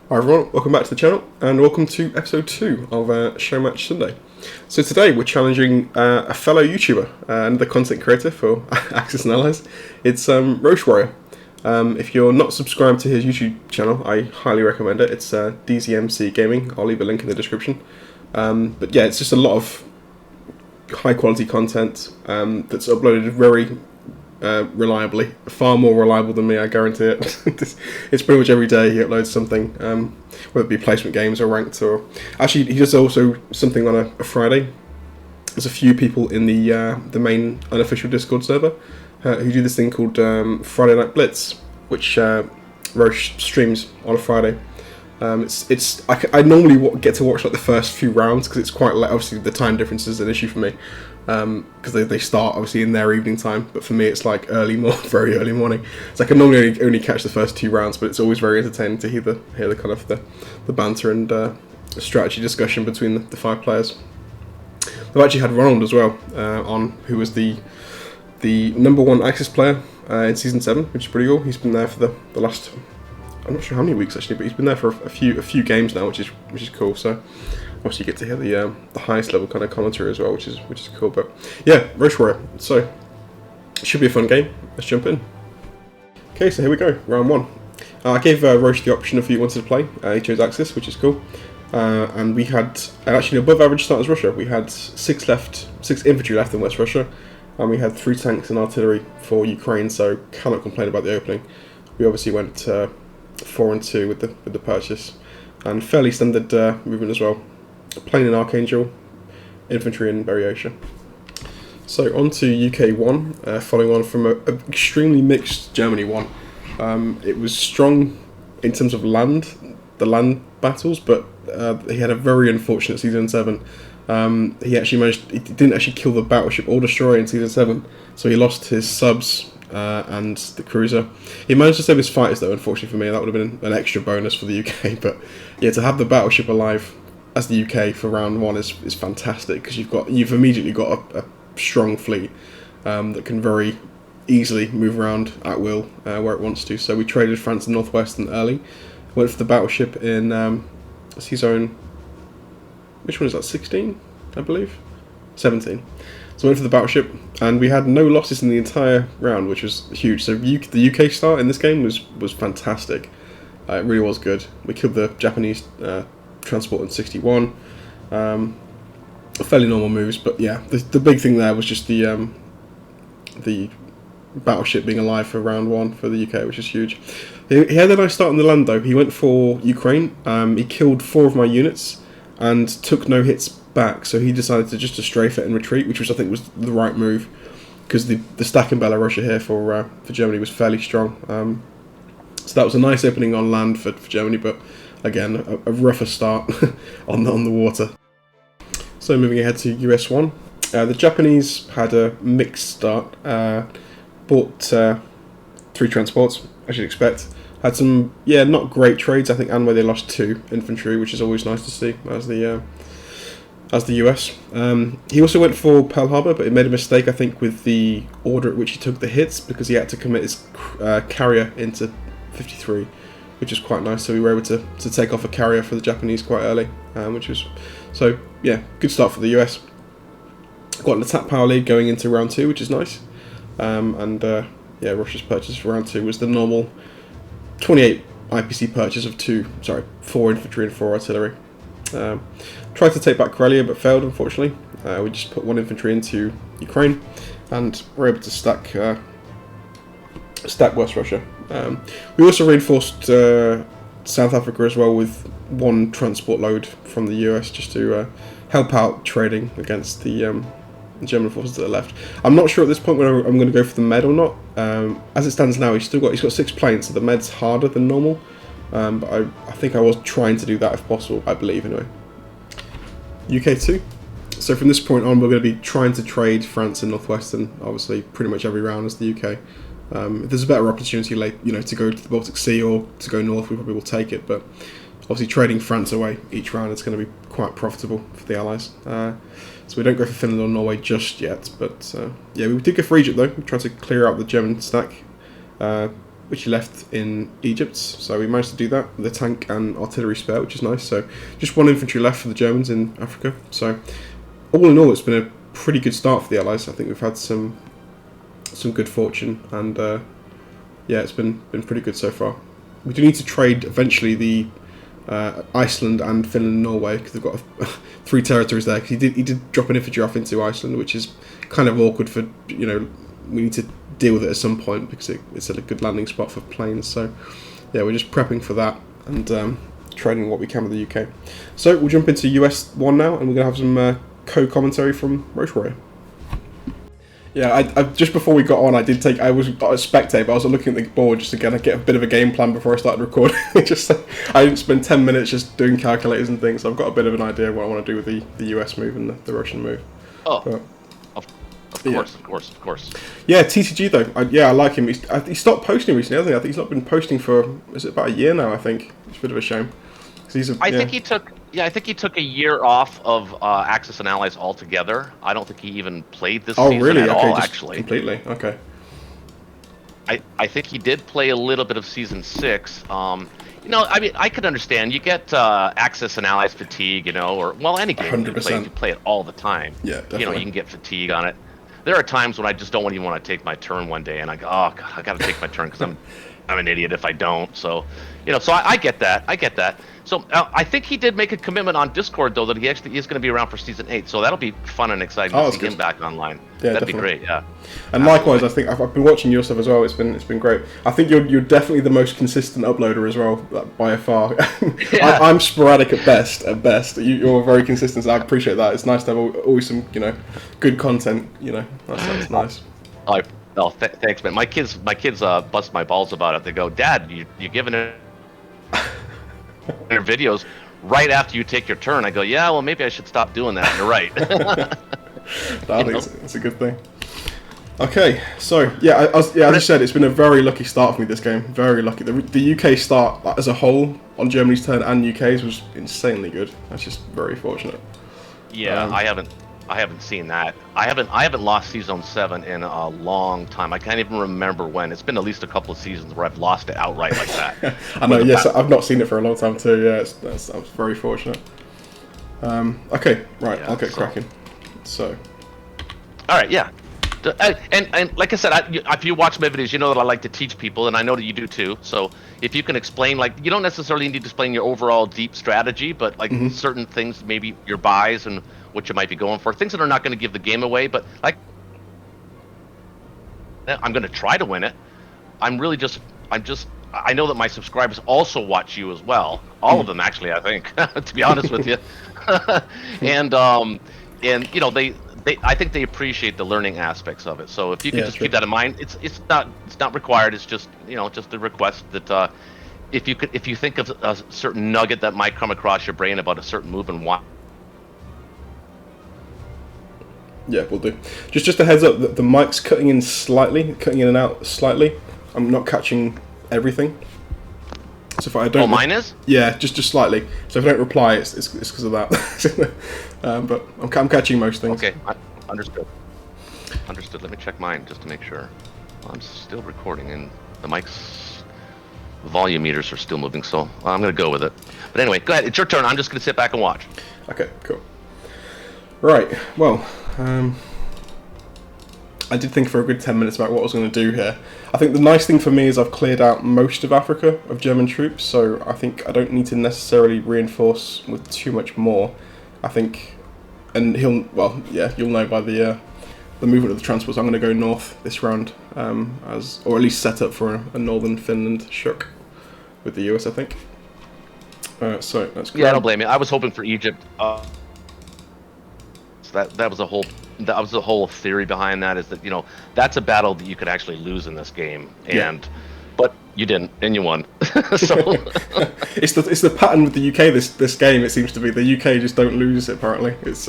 Hi everyone, welcome back to the channel and welcome to episode 2 of Showmatch Sunday. So today we're challenging a fellow YouTuber, another content creator for Axis and Allies. It's Roch Warrior. If you're not subscribed to his YouTube channel, I highly recommend it. It's DZMC Gaming. I'll leave a link in the description. But yeah, it's just a lot of high quality content that's uploaded very reliably, far more reliable than me, I guarantee it. It's pretty much every day he uploads something, whether it be placement games or ranked, or actually he does also something on a Friday. There's a few people in the main unofficial Discord server who do this thing called Friday Night Blitz, which Roch streams on a Friday. I normally get to watch like the first few rounds because it's quite late. Obviously the time difference is an issue for me because they start obviously in their evening time, but for me it's like very early morning. So I can normally only catch the first 2 rounds, but it's always very entertaining to hear the kind of the banter and strategy discussion between the 5 players. They've actually had Ronald as well on, who was the #1 Axis player in season 7, which is pretty cool. He's been there for the last, I'm not sure how many weeks actually, but he's been there for a few games now, which is cool. So obviously you get to hear the highest level kind of commentary as well, which is cool. But yeah, Roch Warrior. So it should be a fun game. Let's jump in. Okay, so here we go, round 1. I gave Roch the option of who he wanted to play. He chose Axis, which is cool. And we had actually an above average start as Russia. We had 6 infantry left in West Russia, and we had 3 tanks and artillery for Ukraine. So cannot complain about the opening. We obviously went 4 and 2 with the purchase, and fairly standard movement as well. Plane and Archangel, infantry and Variation. So on to UK 1, following on from an extremely mixed Germany 1. It was strong in terms of the land battles, but he had a very unfortunate season 7. He didn't actually kill the battleship or destroyer in season 7, so he lost his subs and the cruiser. He managed to save his fighters though, unfortunately for me. That would have been an extra bonus for the UK, but yeah, to have the battleship alive as the UK for round 1 is fantastic, because you've immediately got a strong fleet that can very easily move around at will where it wants to. So we traded France and Northwestern early, went for the battleship in Seazone, which one is that, 16 I believe, 17. So went for the battleship, and we had no losses in the entire round, which was huge. So the UK start in this game was fantastic. It really was good. We killed the Japanese transport in 61. Fairly normal moves, but yeah, the big thing there was just the battleship being alive for round 1 for the UK, which is huge. He had a nice start on the land though. He went for Ukraine. He killed 4 of my units and took no hits back, so he decided to strafe it and retreat, which I think was the right move, because the stack in Belarus here for Germany was fairly strong. So that was a nice opening on land for Germany, but again a rougher start on the water. So moving ahead to US 1, the Japanese had a mixed start. Bought 3 transports, as you'd expect. Had some not great trades, I think, and where they lost 2 infantry, which is always nice to see as the US. He also went for Pearl Harbor, but he made a mistake, I think, with the order at which he took the hits, because he had to commit his carrier into 53, which is quite nice. So we were able to take off a carrier for the Japanese quite early, which was, so yeah, good start for the US. Got an attack power lead going into round 2, which is nice. Russia's purchase for round 2 was the normal 28 IPC purchase of 4 infantry and 4 artillery. Tried to take back Karelia but failed, unfortunately. We just put 1 infantry into Ukraine and were able to stack West Russia. We also reinforced South Africa as well with 1 transport load from the US, just to help out trading against the German forces to the left. I'm not sure at this point whether I'm going to go for the med or not. As it stands now, he's got 6 planes, so the med's harder than normal. But I think I was trying to do that if possible, I believe anyway. UK 2. So from this point on, we're going to be trying to trade France and Northwestern, obviously pretty much every round as the UK. If there's a better opportunity to go to the Baltic Sea or to go north, we probably will take it. But obviously trading France away each round is going to be quite profitable for the Allies. So we don't go for Finland or Norway just yet. But yeah, we did go for Egypt though. We tried to clear out the German stack. which he left in Egypt. So we managed to do that with a tank and artillery spare, which is nice. So just one infantry left for the Germans in Africa. So all in all, it's been a pretty good start for the Allies. I think we've had some good fortune, and yeah, it's been pretty good so far. We do need to trade eventually the Iceland and Finland and Norway, because they've got 3 territories there. Because he did drop an infantry off into Iceland, which is kind of awkward for, you know, we need to deal with it at some point because it's a good landing spot for planes. So yeah, we're just prepping for that and trading what we can with the UK. So we'll jump into US 1 now, and we're gonna have some co-commentary from Roch Warrior. Yeah, I just before we got on, I was a spectator, but I was looking at the board just to get a bit of a game plan before I started recording. I didn't spend 10 minutes just doing calculators and things, so I've got a bit of an idea of what I want to do with the US move and the Russian move. Oh, but, of course. Yeah, TCG though, I like him. He stopped posting recently, hasn't he? I think he's not been posting for, is it about a year now, I think. It's a bit of a shame. I think he took a year off of Axis and Allies altogether. I don't think he even played this season really? at Okay, all, just actually. Completely, okay. I think he did play a little bit of Season 6. You know, I mean, I could understand. You get Axis and Allies fatigue, you know, or, well, any game 100%. you play it all the time. Yeah, definitely. You know, you can get fatigue on it. There are times when I just don't even want to take my turn one day, and I go, oh, God, I got to take my turn because I'm an idiot if I don't. So, you know, so I get that. I get that. So I think he did make a commitment on Discord, though, that he actually is going to be around for Season 8. So that'll be fun and exciting to see him back online. Yeah, that'd definitely. be great. Yeah. And likewise, I think I've been watching your stuff as well. It's been great. I think you're definitely the most consistent uploader as well, by far. Yeah. I'm sporadic at best. You're very consistent. So I appreciate that. It's nice to have always some good content. That's nice. Thanks, man. My kids bust my balls about it. They go, Dad, you giving it their videos right after you take your turn. I go, yeah, well, maybe I should stop doing that. You're right. I think it's a good thing. Okay, so yeah, as you said, it's been a very lucky start for me this game. Very lucky. The UK start as a whole on Germany's turn and UK's was insanely good. That's just very fortunate. Yeah, I haven't seen that. I haven't lost Season 7 in a long time. I can't even remember when. It's been at least a couple of seasons where I've lost it outright like that. I know. Yes, I've not seen it for a long time too. Yeah, I was very fortunate. Okay, right. Yeah, I'll get cracking. So. All right. Yeah. And like I said, if you watch my videos, you know that I like to teach people, and I know that you do too. So if you can explain, like, you don't necessarily need to explain your overall deep strategy, but like certain things, maybe your buys and what you might be going for, things that are not going to give the game away, but like, I'm going to try to win it. I know that my subscribers also watch you as well. All of them, actually, I think, to be honest with you. And you know, I think they appreciate the learning aspects of it. So if you can just keep that in mind, it's not required. It's just, you know, just a request that if you think of a certain nugget that might come across your brain about a certain move and why. Yeah, we'll do. Just a heads up that the mic's cutting in and out slightly. I'm not catching everything. So if I don't. Oh, mine is? Yeah, just slightly. So if I don't reply, it's because of that. But I'm catching most things. Okay, understood. Understood. Let me check mine just to make sure. Well, I'm still recording, and the mic's volume meters are still moving, so I'm going to go with it. But anyway, go ahead. It's your turn. I'm just going to sit back and watch. Okay, cool. Right. Well, I did think for a good 10 minutes about what I was going to do here. I think the nice thing for me is I've cleared out most of Africa of German troops, so I think I don't need to necessarily reinforce with too much more. I think, and you'll know by the movement of the transports, I'm going to go north this round, or at least set up for a northern Finland shook with the US, I think. So that's great. Yeah, I don't blame you. I was hoping for Egypt. So that was the whole theory behind that, is that, you know, that's a battle that you could actually lose in this game, but you didn't, and you won. So it's the pattern with the UK this game. It seems to be the UK just don't lose. Apparently, it's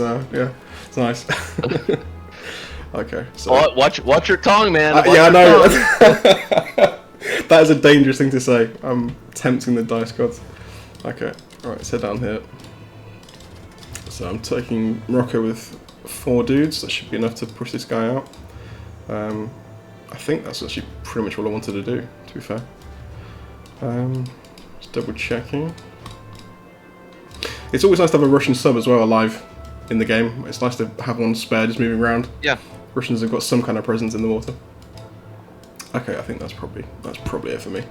nice. Okay, so watch your tongue, man. Yeah, I know. That is a dangerous thing to say. I'm tempting the dice gods. Okay, all right, let's head down here. So I'm taking Morocco with 4 dudes. That should be enough to push this guy out. I think that's actually pretty much what I wanted to do, to be fair. Just double checking. It's always nice to have a Russian sub as well alive in the game. It's nice to have one spare just moving around. Yeah. Russians have got some kind of presence in the water. Okay, I think that's probably it for me.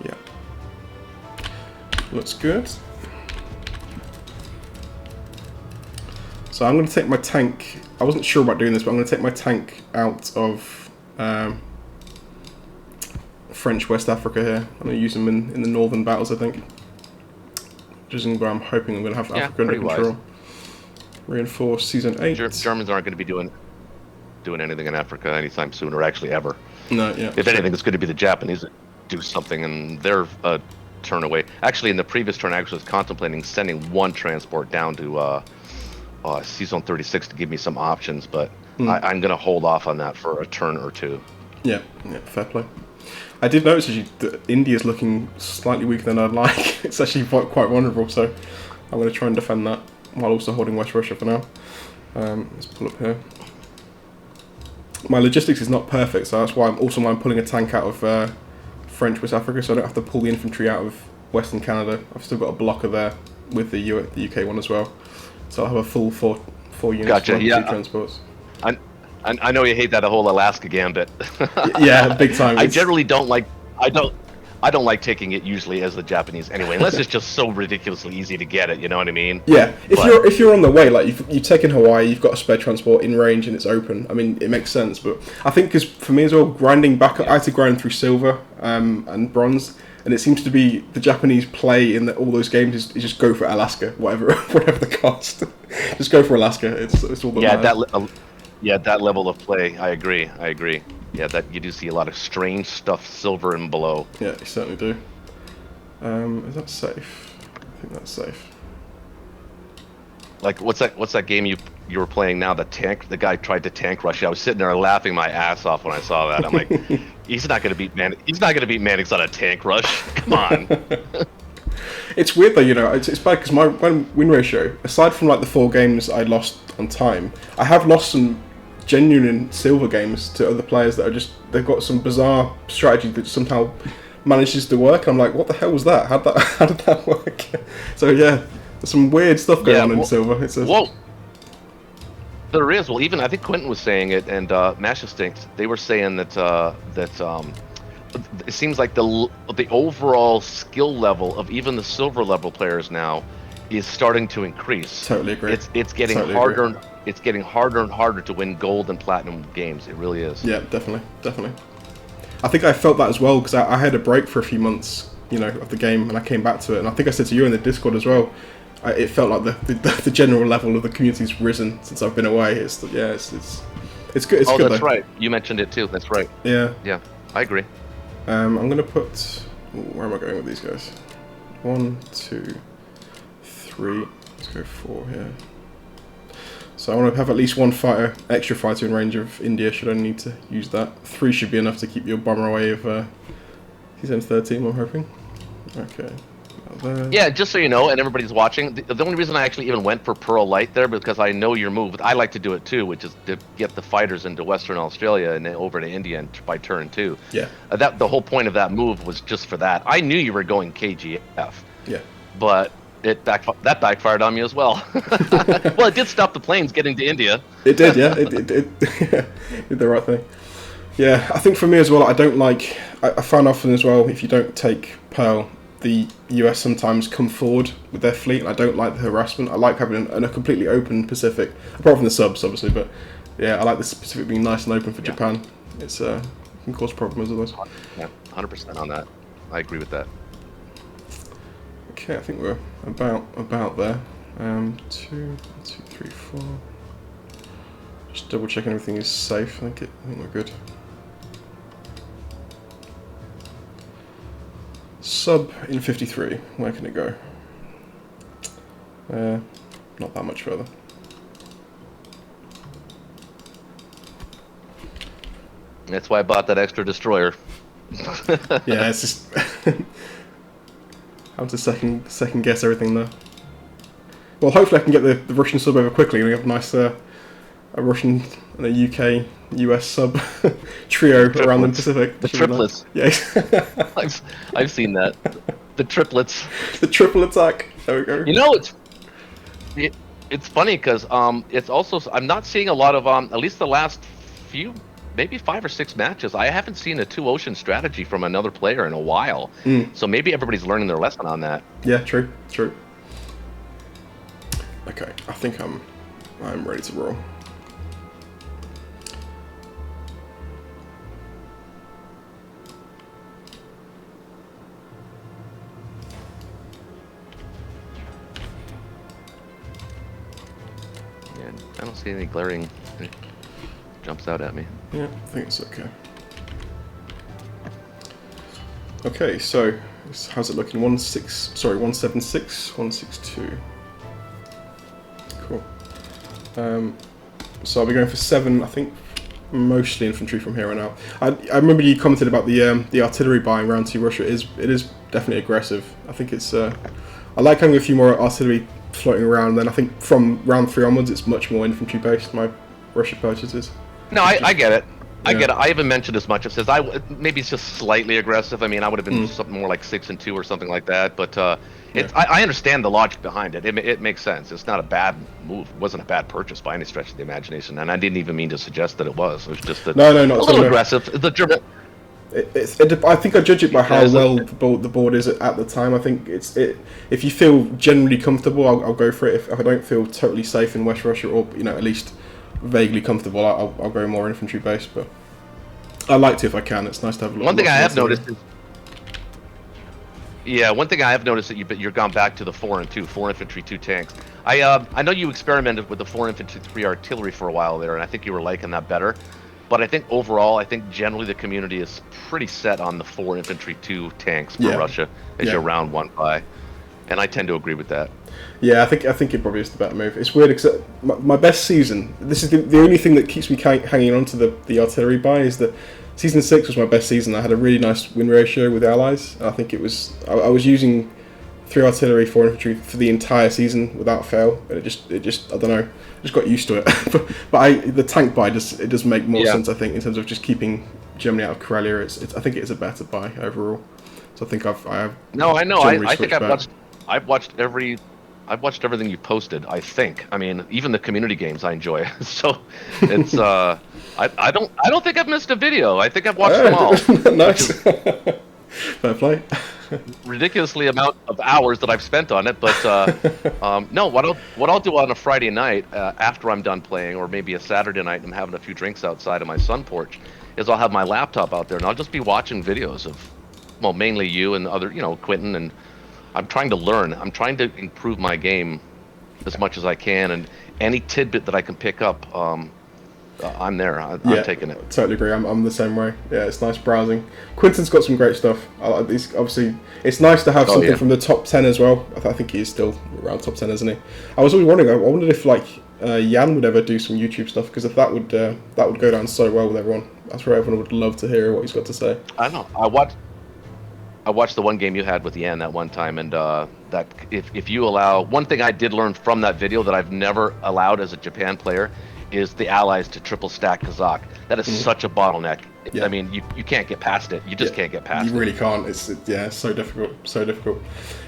Yeah. Looks good. So I'm going to take my tank. I wasn't sure about doing this, but I'm going to take my tank out of French West Africa here. I'm going to use them in the northern battles, I think. Which is where I'm hoping I'm going to have Africa under control. Wise. Reinforce Season 8. Germans aren't going to be doing anything in Africa anytime soon, or actually ever. No, yeah. If anything, it's going to be the Japanese that do something, and they're a turn away. Actually, in the previous turn, I actually was contemplating sending one transport down to Season 36 to give me some options, but I'm going to hold off on that for a turn or two. Yeah, fair play. I did notice actually that India's looking slightly weaker than I'd like. It's actually quite vulnerable, so I'm going to try and defend that while also holding West Russia for now. Let's pull up here. My logistics is not perfect, so that's why I'm pulling a tank out of French West Africa, so I don't have to pull the infantry out of Western Canada. I've still got a blocker there with the UK one as well, so I'll have a full four units. Gotcha. Yeah. Transports. I know you hate that whole Alaska gambit. Yeah, big time. I generally don't like. I don't like taking it usually as the Japanese anyway, unless it's just so ridiculously easy to get it. You know what I mean? Yeah. If you're on the way, like you've taken Hawaii, you've got a spare transport in range and it's open. I mean, it makes sense. But I think because for me as well, grinding back up, I had to grind through silver and bronze, and it seems to be the Japanese play in all those games is just go for Alaska, whatever the cost. Just go for Alaska. It's all that matters. That level of play, I agree. Yeah, that you do see a lot of strange stuff, silver and below. Yeah, you certainly do. Is that safe? I think that's safe. Like, what's that game you were playing now? The guy tried to tank rush you. I was sitting there laughing my ass off when I saw that. I'm like, he's not gonna beat Manix on a tank rush. Come on. It's weird though, it's bad because my win ratio, aside from like the 4 games I lost on time, I have lost some genuine silver games to other players that are they've got some bizarre strategy that somehow manages to work. I'm like, what the hell was that? How did that work? So yeah, there's some weird stuff going on in silver. There is. Well, even I think Quentin was saying it, and Masha Stinks. They were saying that it seems like the overall skill level of even the silver level players now is starting to increase. Totally agree. It's getting harder. Agree. It's getting harder and harder to win gold and platinum games. It really is. Yeah, definitely. I think I felt that as well because I had a break for a few months, of the game, and I came back to it. And I think I said to you in the Discord as well. It felt like the general level of the community's risen since I've been away. It's good. It's good. That's though. Right. You mentioned it too. That's right. Yeah. Yeah, I agree. I'm gonna put. Where am I going with these guys? 1, 2, 3. Let's go 4 here. So I want to have at least one extra fighter in range of India. Should I need to use that? 3 should be enough to keep your bomber away of TM13. I'm hoping. Okay. Yeah, just so you know, and everybody's watching, the only reason I actually even went for Pearl Light there, because I know your move. I like to do it too, which is to get the fighters into Western Australia and then over to India by turn 2. Yeah. The whole point of that move was just for that. I knew you were going KGF. Yeah. But that backfired on me as well. Well, it did stop the planes getting to India. It did, yeah. It did the right thing. Yeah, I think for me as well, I don't like. I find often as well, if you don't take Pearl, the US sometimes come forward with their fleet, and I don't like the harassment. I like having a completely open Pacific, apart from the subs, obviously, but yeah, I like the Pacific being nice and open for Japan. It's can cause problems otherwise. Yeah, 100% on that. I agree with that. Okay, I think we're about there. 2, 3, 4. Just double checking everything is safe. I think we're good. Sub in 53. Where can it go? Not that much further. That's why I bought that extra destroyer. Yeah, it's just having to second guess everything though. Well, hopefully I can get the Russian sub over quickly, and we have a nice a Russian and a UK US sub trio around the Pacific. The triplets. Nice. Yeah. I've seen that. The triplets. The triple attack. There we go. You know, it's funny because it's also, I'm not seeing a lot of at least the last few, maybe 5 or 6 matches. I haven't seen a 2 ocean strategy from another player in a while. So maybe everybody's learning their lesson on that. Yeah, true. Okay, I think I'm ready to roll. Yeah, I don't see any glaring jumps out at me. Yeah, I think it's okay. Okay, so how's it looking? 176, 162. Cool. So I'll be going for 7. I think mostly infantry from here on out. I remember you commented about the artillery buying round 2 Russia. It is definitely aggressive. I think it's I like having a few more artillery floating around. Then I think from round 3 onwards, it's much more infantry based. My Russia purchases. No, I get it. I get it. I haven't mentioned as much. It says maybe it's just slightly aggressive. I mean, I would have been something more like 6 and 2 or something like that. But I understand the logic behind it. It makes sense. It's not a bad move. It wasn't a bad purchase by any stretch of the imagination. And I didn't even mean to suggest that it was. It was just not a little aggressive. The German. I think I judge it by how well the board is at the time. I think if you feel generally comfortable, I'll go for it. If I don't feel totally safe in West Russia, or at least vaguely comfortable, I'll go more infantry based. But I like to if I can. It's nice to have a one thing I have noticed is, one thing I have noticed that you're gone back to the 4 and 2, 4 infantry, 2 tanks. I know you experimented with the 4 infantry, 3 artillery for a while there, and I think you were liking that better. But I think overall, generally the community is pretty set on the 4 infantry, 2 tanks for Russia as your round 1 buy, and I tend to agree with that. Yeah, I think it probably is the better move. It's weird because my best season. This is the only thing that keeps me hanging on to the artillery buy is that season 6 was my best season. I had a really nice win ratio with allies. I think it was I was using 3 artillery, 4 infantry for the entire season without fail. And it just I don't know, just got used to it. but the tank buy does make more sense. I think in terms of just keeping Germany out of Karelia. I think it is a better buy overall. So I think I have. No, I know. I think I've watched everything you posted. I think. I mean, even the community games I enjoy. So it's I don't think I've missed a video. I think I've watched them all. Nice. Fair play. Ridiculously amount of hours that I've spent on it, but no. What I'll do on a Friday night after I'm done playing, or maybe a Saturday night, and I'm having a few drinks outside of my sun porch, is I'll have my laptop out there and I'll just be watching videos of, well, mainly you and other, Quentin, and I'm trying to learn. I'm trying to improve my game as much as I can, and any tidbit that I can pick up, I'm there. I'm taking it. Totally agree. I'm the same way. Yeah, it's nice browsing. Quentin's got some great stuff. Obviously, it's nice to have something from the top 10 as well. I think he is still around top 10, isn't he? I was always wondering. I wondered if Jan would ever do some YouTube stuff, because if that would go down so well with everyone. That's where everyone would love to hear what he's got to say. I don't know. I watched the one game you had with Yan that one time, and that if you allow, one thing I did learn from that video that I've never allowed as a Japan player is the allies to triple stack Kazakh. That is such a bottleneck. I mean, you can't get past it. You just can't get past it. You really can't. It's so difficult. So difficult.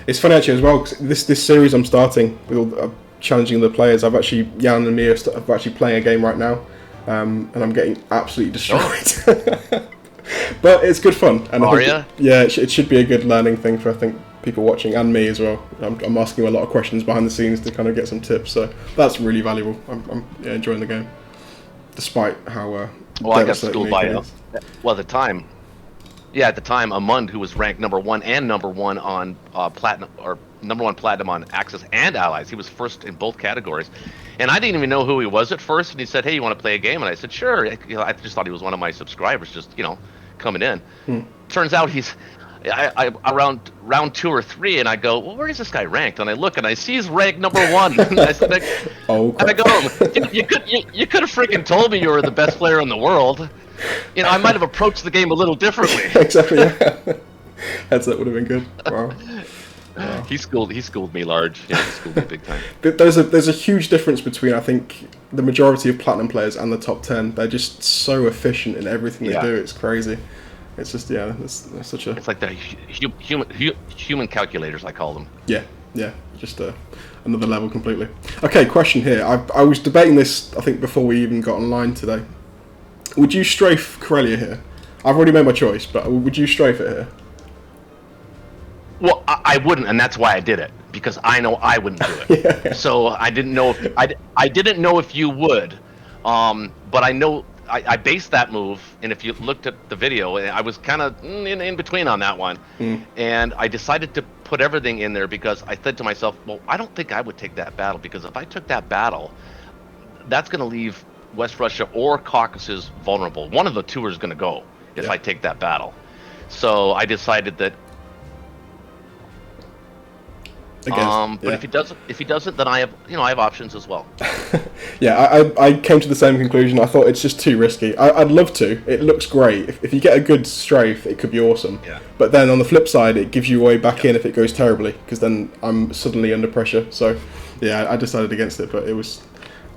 It's funny actually as well, because this series I'm starting with all challenging the players. Jan and me are actually playing a game right now, and I'm getting absolutely destroyed. But it's good fun. And it should be a good learning thing for, I think, people watching and me as well. I'm asking a lot of questions behind the scenes to kind of get some tips, so that's really valuable. I'm enjoying the game, despite how I got schooled by it. Well, at the time, Amund, who was ranked number 1 and number 1 on platinum, or number 1 platinum on Axis and Allies. He was first in both categories, and I didn't even know who he was at first. And he said, "Hey, you want to play a game?" And I said, "Sure." I just thought he was one of my subscribers, just coming in. Turns out he's around round 2 or 3, and I go, "Well, where is this guy ranked?" And I look, and I see he's ranked number 1. And I said, and I go, you could have freaking told me you were the best player in the world. I might have approached the game a little differently. Exactly. Yeah. Headset would have been good. Wow. Wow. He schooled me large. Yeah, he schooled me big time. There's a huge difference between, I think, the majority of platinum players and the top 10. They're just so efficient in everything they Yeah. do. It's crazy. It's just, yeah, it's such a, It's like the human calculators, I call them. yeah, just another level completely. Okay, question here. I was debating this, I think, before we even got online today. Would you strafe Corellia here? I've already made my choice, but would you strafe it here? Well, I wouldn't, and that's why I did it, because I know I wouldn't do it. Yeah. So I didn't know if I didn't know if you would, but I know I based that move, and if you looked at the video, I was kind of in between on that one, and I decided to put everything in there because I said to myself, well, I don't think I would take that battle, because if I took that battle, that's going to leave West Russia or Caucasus vulnerable. One of the two is going to go if I take that battle. So I decided that. But if he doesn't, then I have options as well. Yeah, I came to the same conclusion. I thought it's just too risky. I'd love to. It looks great. If you get a good strafe, it could be awesome. Yeah. But then on the flip side, it gives you a way back in if it goes terribly, because then I'm suddenly under pressure. So, yeah, I decided against it. But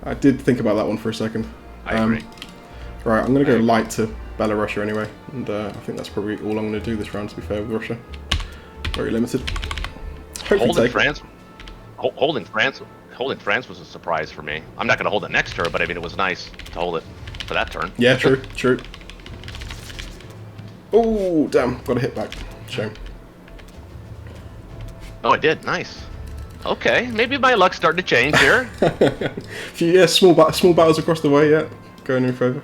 I did think about that one for a second. I agree. Right, I'm going to go light to Belarus anyway, and I think that's probably all I'm going to do this round. To be fair with Russia, very limited. Holding France was a surprise for me. I'm not going to hold it next turn, but I mean, it was nice to hold it for that turn. Yeah, true. Oh, damn, got a hit back. Shame. Oh, I did. Nice. Okay, maybe my luck's starting to change here. Small battles across the way. Yeah, going in favour.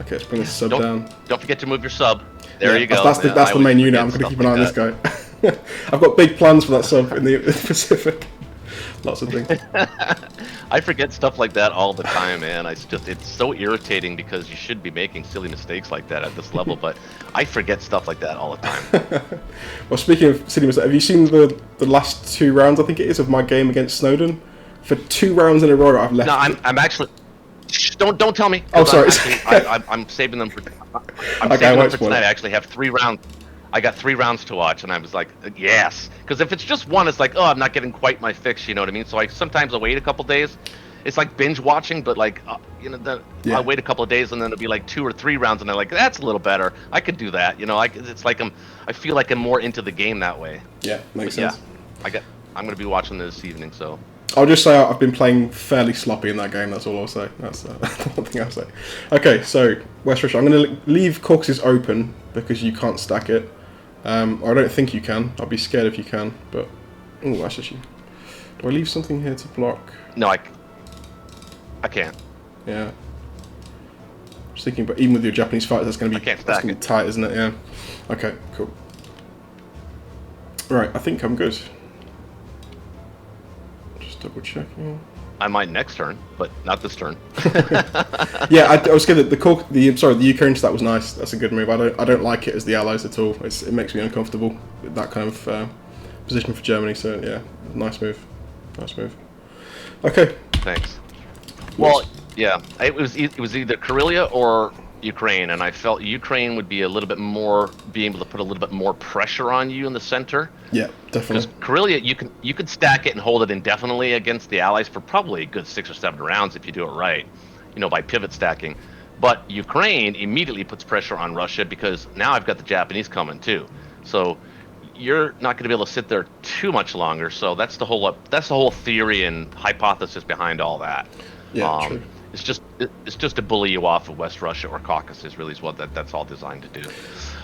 Okay, let's bring this sub down. Don't forget to move your sub. There you go. That's the main unit. I'm going to keep an eye on this guy. I've got big plans for that sub in the Pacific. Lots of things. I forget stuff like that all the time, man. It's so irritating because you should be making silly mistakes like that at this level, but I forget stuff like that all the time. Well, speaking of silly mistakes, have you seen the last 2 rounds? I think it is of my game against Snowden. For 2 rounds in a row, I've left. No, I'm actually. Don't tell me. Oh, sorry. I'm saving them for. I'm saving them for tonight. I actually have 3 rounds. I got 3 rounds to watch, and I was like, yes. Because if it's just one, it's like, oh, I'm not getting quite my fix, you know what I mean? So sometimes I'll wait a couple days. It's like binge watching, but like, I'll wait a couple of days, and then it'll be like 2 or 3 rounds, and I'm like, that's a little better. I could do that, It's like I feel like I'm more into the game that way. Yeah, makes sense. Yeah, I'm gonna be watching this evening, so. I'll just say I've been playing fairly sloppy in that game. That's all I'll say. That's the one thing I'll say. Okay, so West Russia. I'm going to leave Caucasus open because you can't stack it. I don't think you can. I'll be scared if you can. But actually, do I leave something here to block? No, I can't. Yeah. Just thinking, but even with your Japanese fighters, that's going to be tight, isn't it? Yeah. Okay, cool. Right, I think I'm good. Double checking. I might next turn, but not this turn. Yeah, I was scared that the Ukraine stat was nice. That's a good move. I don't like it as the Allies at all. It makes me uncomfortable with that kind of position for Germany. So yeah, nice move. Okay. Thanks. Well, yeah, it was either Karelia or Ukraine, and I felt Ukraine would be able to put a little bit more pressure on you in the center. Yeah, definitely. Because Karelia, you could stack it and hold it indefinitely against the Allies for probably a good 6 or 7 rounds if you do it right, by pivot stacking. But Ukraine immediately puts pressure on Russia because now I've got the Japanese coming too. So you're not going to be able to sit there too much longer. So that's the whole theory and hypothesis behind all that. Yeah, true. It's just to bully you off of West Russia or Caucasus. Really, is what that's all designed to do. Yeah.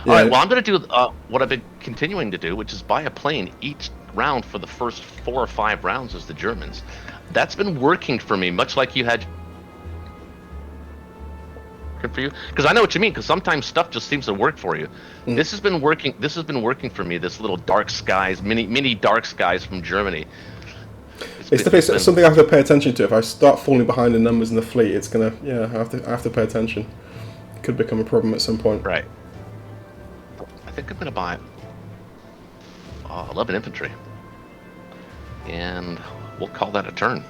All right. Well, I'm going to do what I've been continuing to do, which is buy a plane each round for the first 4 or 5 rounds as the Germans. That's been working for me, much like you had. Good for you, because I know what you mean. Because sometimes stuff just seems to work for you. This has been working. This has been working for me. This little dark skies, mini dark skies from Germany. It's something I have to pay attention to. If I start falling behind in numbers in the fleet, it's gonna I have to pay attention. It could become a problem at some point. Right. I think I'm gonna buy 11 infantry, and we'll call that a turn.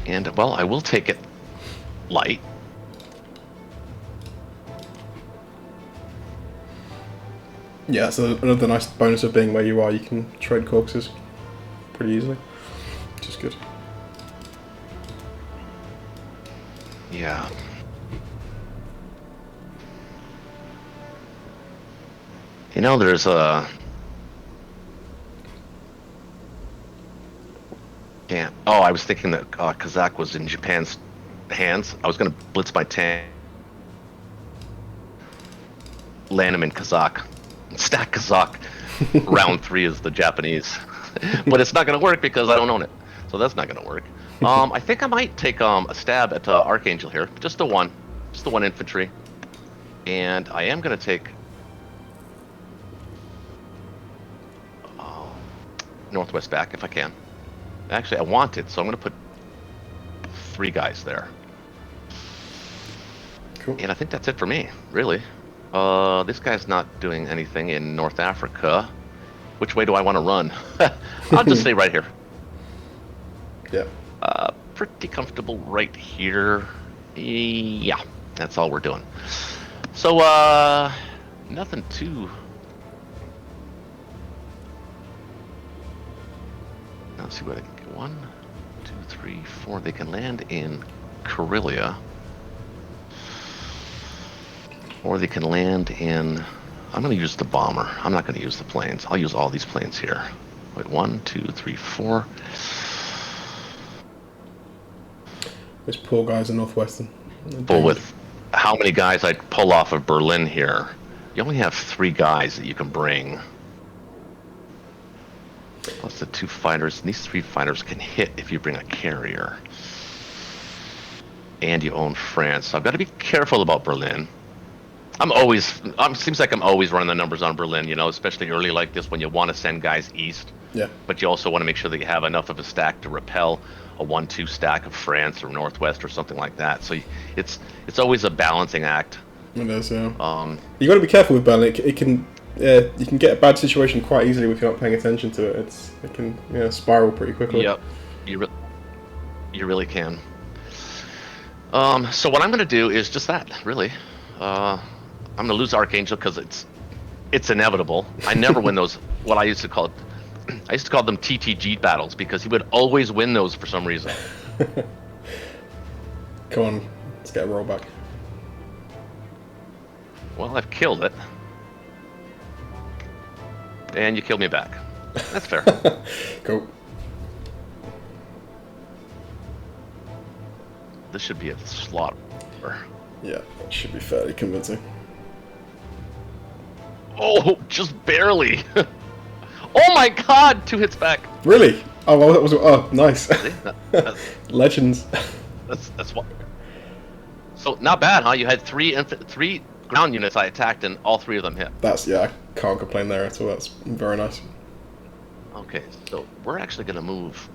And well, I will take it light. Yeah, so another nice bonus of being where you are, you can trade corpses pretty easily, which is good. Yeah. You know, there's a... Yeah. Oh, I was thinking that Kazakh was in Japan's hands. I was going to blitz my tank, land him in Kazakh, stack Kazakh. Round 3 is the Japanese, but it's not going to work because I don't own it, so that's not going to work. I think I might take a stab at Archangel here, just the one infantry, and I am going to take Northwest back if I can. Actually, I want it, so I'm going to put 3 guys there. Cool. And I think that's it for me, really. This guy's not doing anything in North Africa. Which way do I want to run? I'll just stay right here. Yeah. Pretty comfortable right here. Yeah, that's all we're doing. So, nothing too... Let's see where they can get. 1, 2, 3, 4. They can land in Karelia. Or they can land in... I'm going to use the bomber. I'm not going to use the planes. I'll use all these planes here. Wait, 1, 2, 3, 4. Those poor guys in Northwestern. But with how many guys I'd pull off of Berlin here, you only have 3 guys that you can bring. Plus the 2 fighters. And these 3 fighters can hit if you bring a carrier. And you own France. So I've got to be careful about Berlin. Seems like I'm always running the numbers on Berlin, you know, especially early like this when you want to send guys east. Yeah. But you also want to make sure that you have enough of a stack to repel a 1-2 stack of France or Northwest or something like that. So it's always a balancing act. It is, yeah. You got to be careful with Berlin. It can you can get a bad situation quite easily if you're not paying attention to it. It can spiral pretty quickly. Yep, you really can. So what I'm going to do is just that, really. I'm going to lose Archangel because it's inevitable. I never win those. What I used to call them TTG battles because he would always win those for some reason. Come on, let's get a roll back. Well, I've killed it. And you killed me back. That's fair. Cool. This should be a slaughter. Yeah, that should be fairly convincing. Oh, just barely. Oh my god, 2 hits back. Really? Oh, well, that was... Oh, nice. Legends. That's what. So, not bad, huh? You had 3 ground units I attacked and all 3 of them hit. I can't complain there at all. That's very nice. Okay, so we're actually going to move...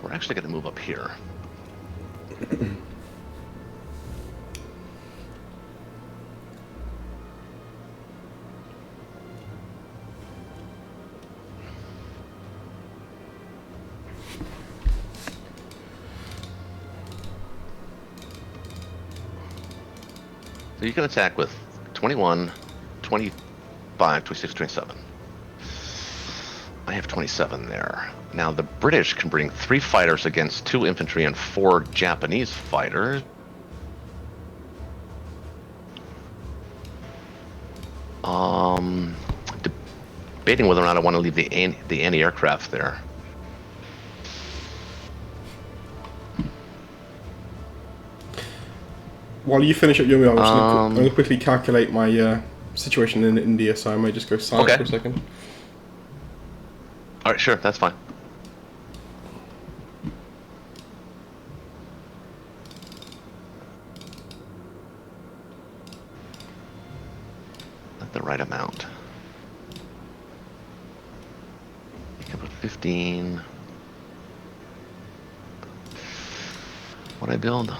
We're actually going to move up here. So you can attack with 21, 25, 26, 27. I have 27 there. Now the British can bring 3 fighters against 2 infantry and 4 Japanese fighters. Debating whether or not I want to leave the anti-aircraft there. While you finish up your meal, I'm going to quickly calculate my situation in India, so I may just go silent for a second. Alright, sure, that's fine. Not the right amount. You can put 15. What I build?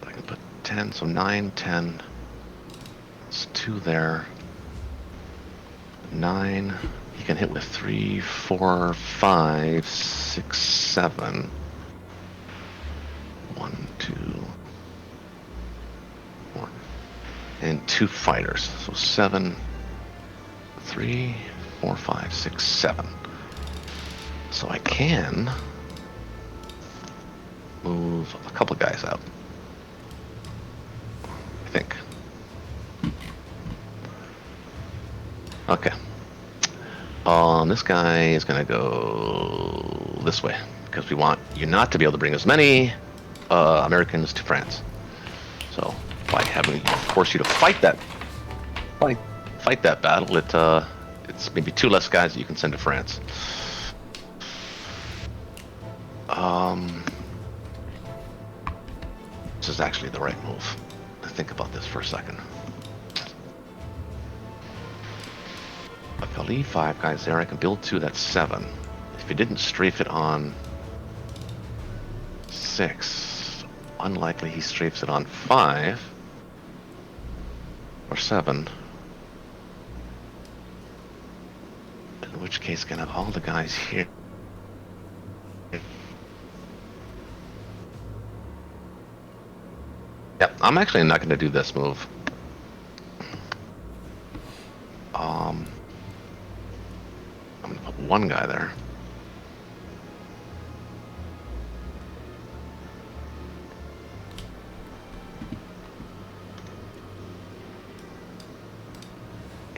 I can put 10, so 9, 10. It's 2 there. 9. He can hit with 3, 4, 5, 6, 7. 1, 2, 4, and 2 fighters. So 7, 3, 4, 5, 6, 7. So I can move a couple guys out. I think. Okay. This guy is gonna go this way because we want you not to be able to bring as many Americans to France. So by having force you to fight that battle, it's maybe 2 less guys that you can send to France. This is actually the right move. Think about this for a second. If I leave 5 guys there, I can build 2, that's 7. If you didn't strafe it on 6, unlikely he strafes it on 5 or 7. In which case, can have all the guys here. Yep, I'm actually not going to do this move. I'm going to put 1 guy there.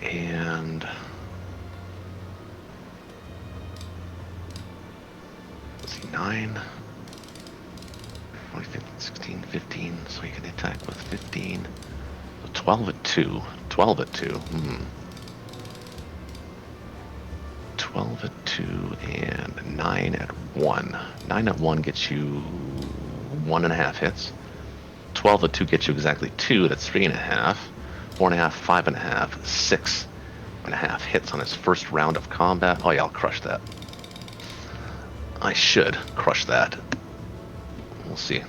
And let's see, 9, 14, 15, 16, 15, so you can attack with 15. So 12 at 2. 12 at 2. 12 at 2 and 9 at 1. 9 at 1 gets you 1.5 hits. 12 at 2 gets you exactly 2. That's 3.5. 4.5, 5.5, 6.5 hits on his first round of combat. Oh yeah, I'll crush that. I should crush that. We'll see.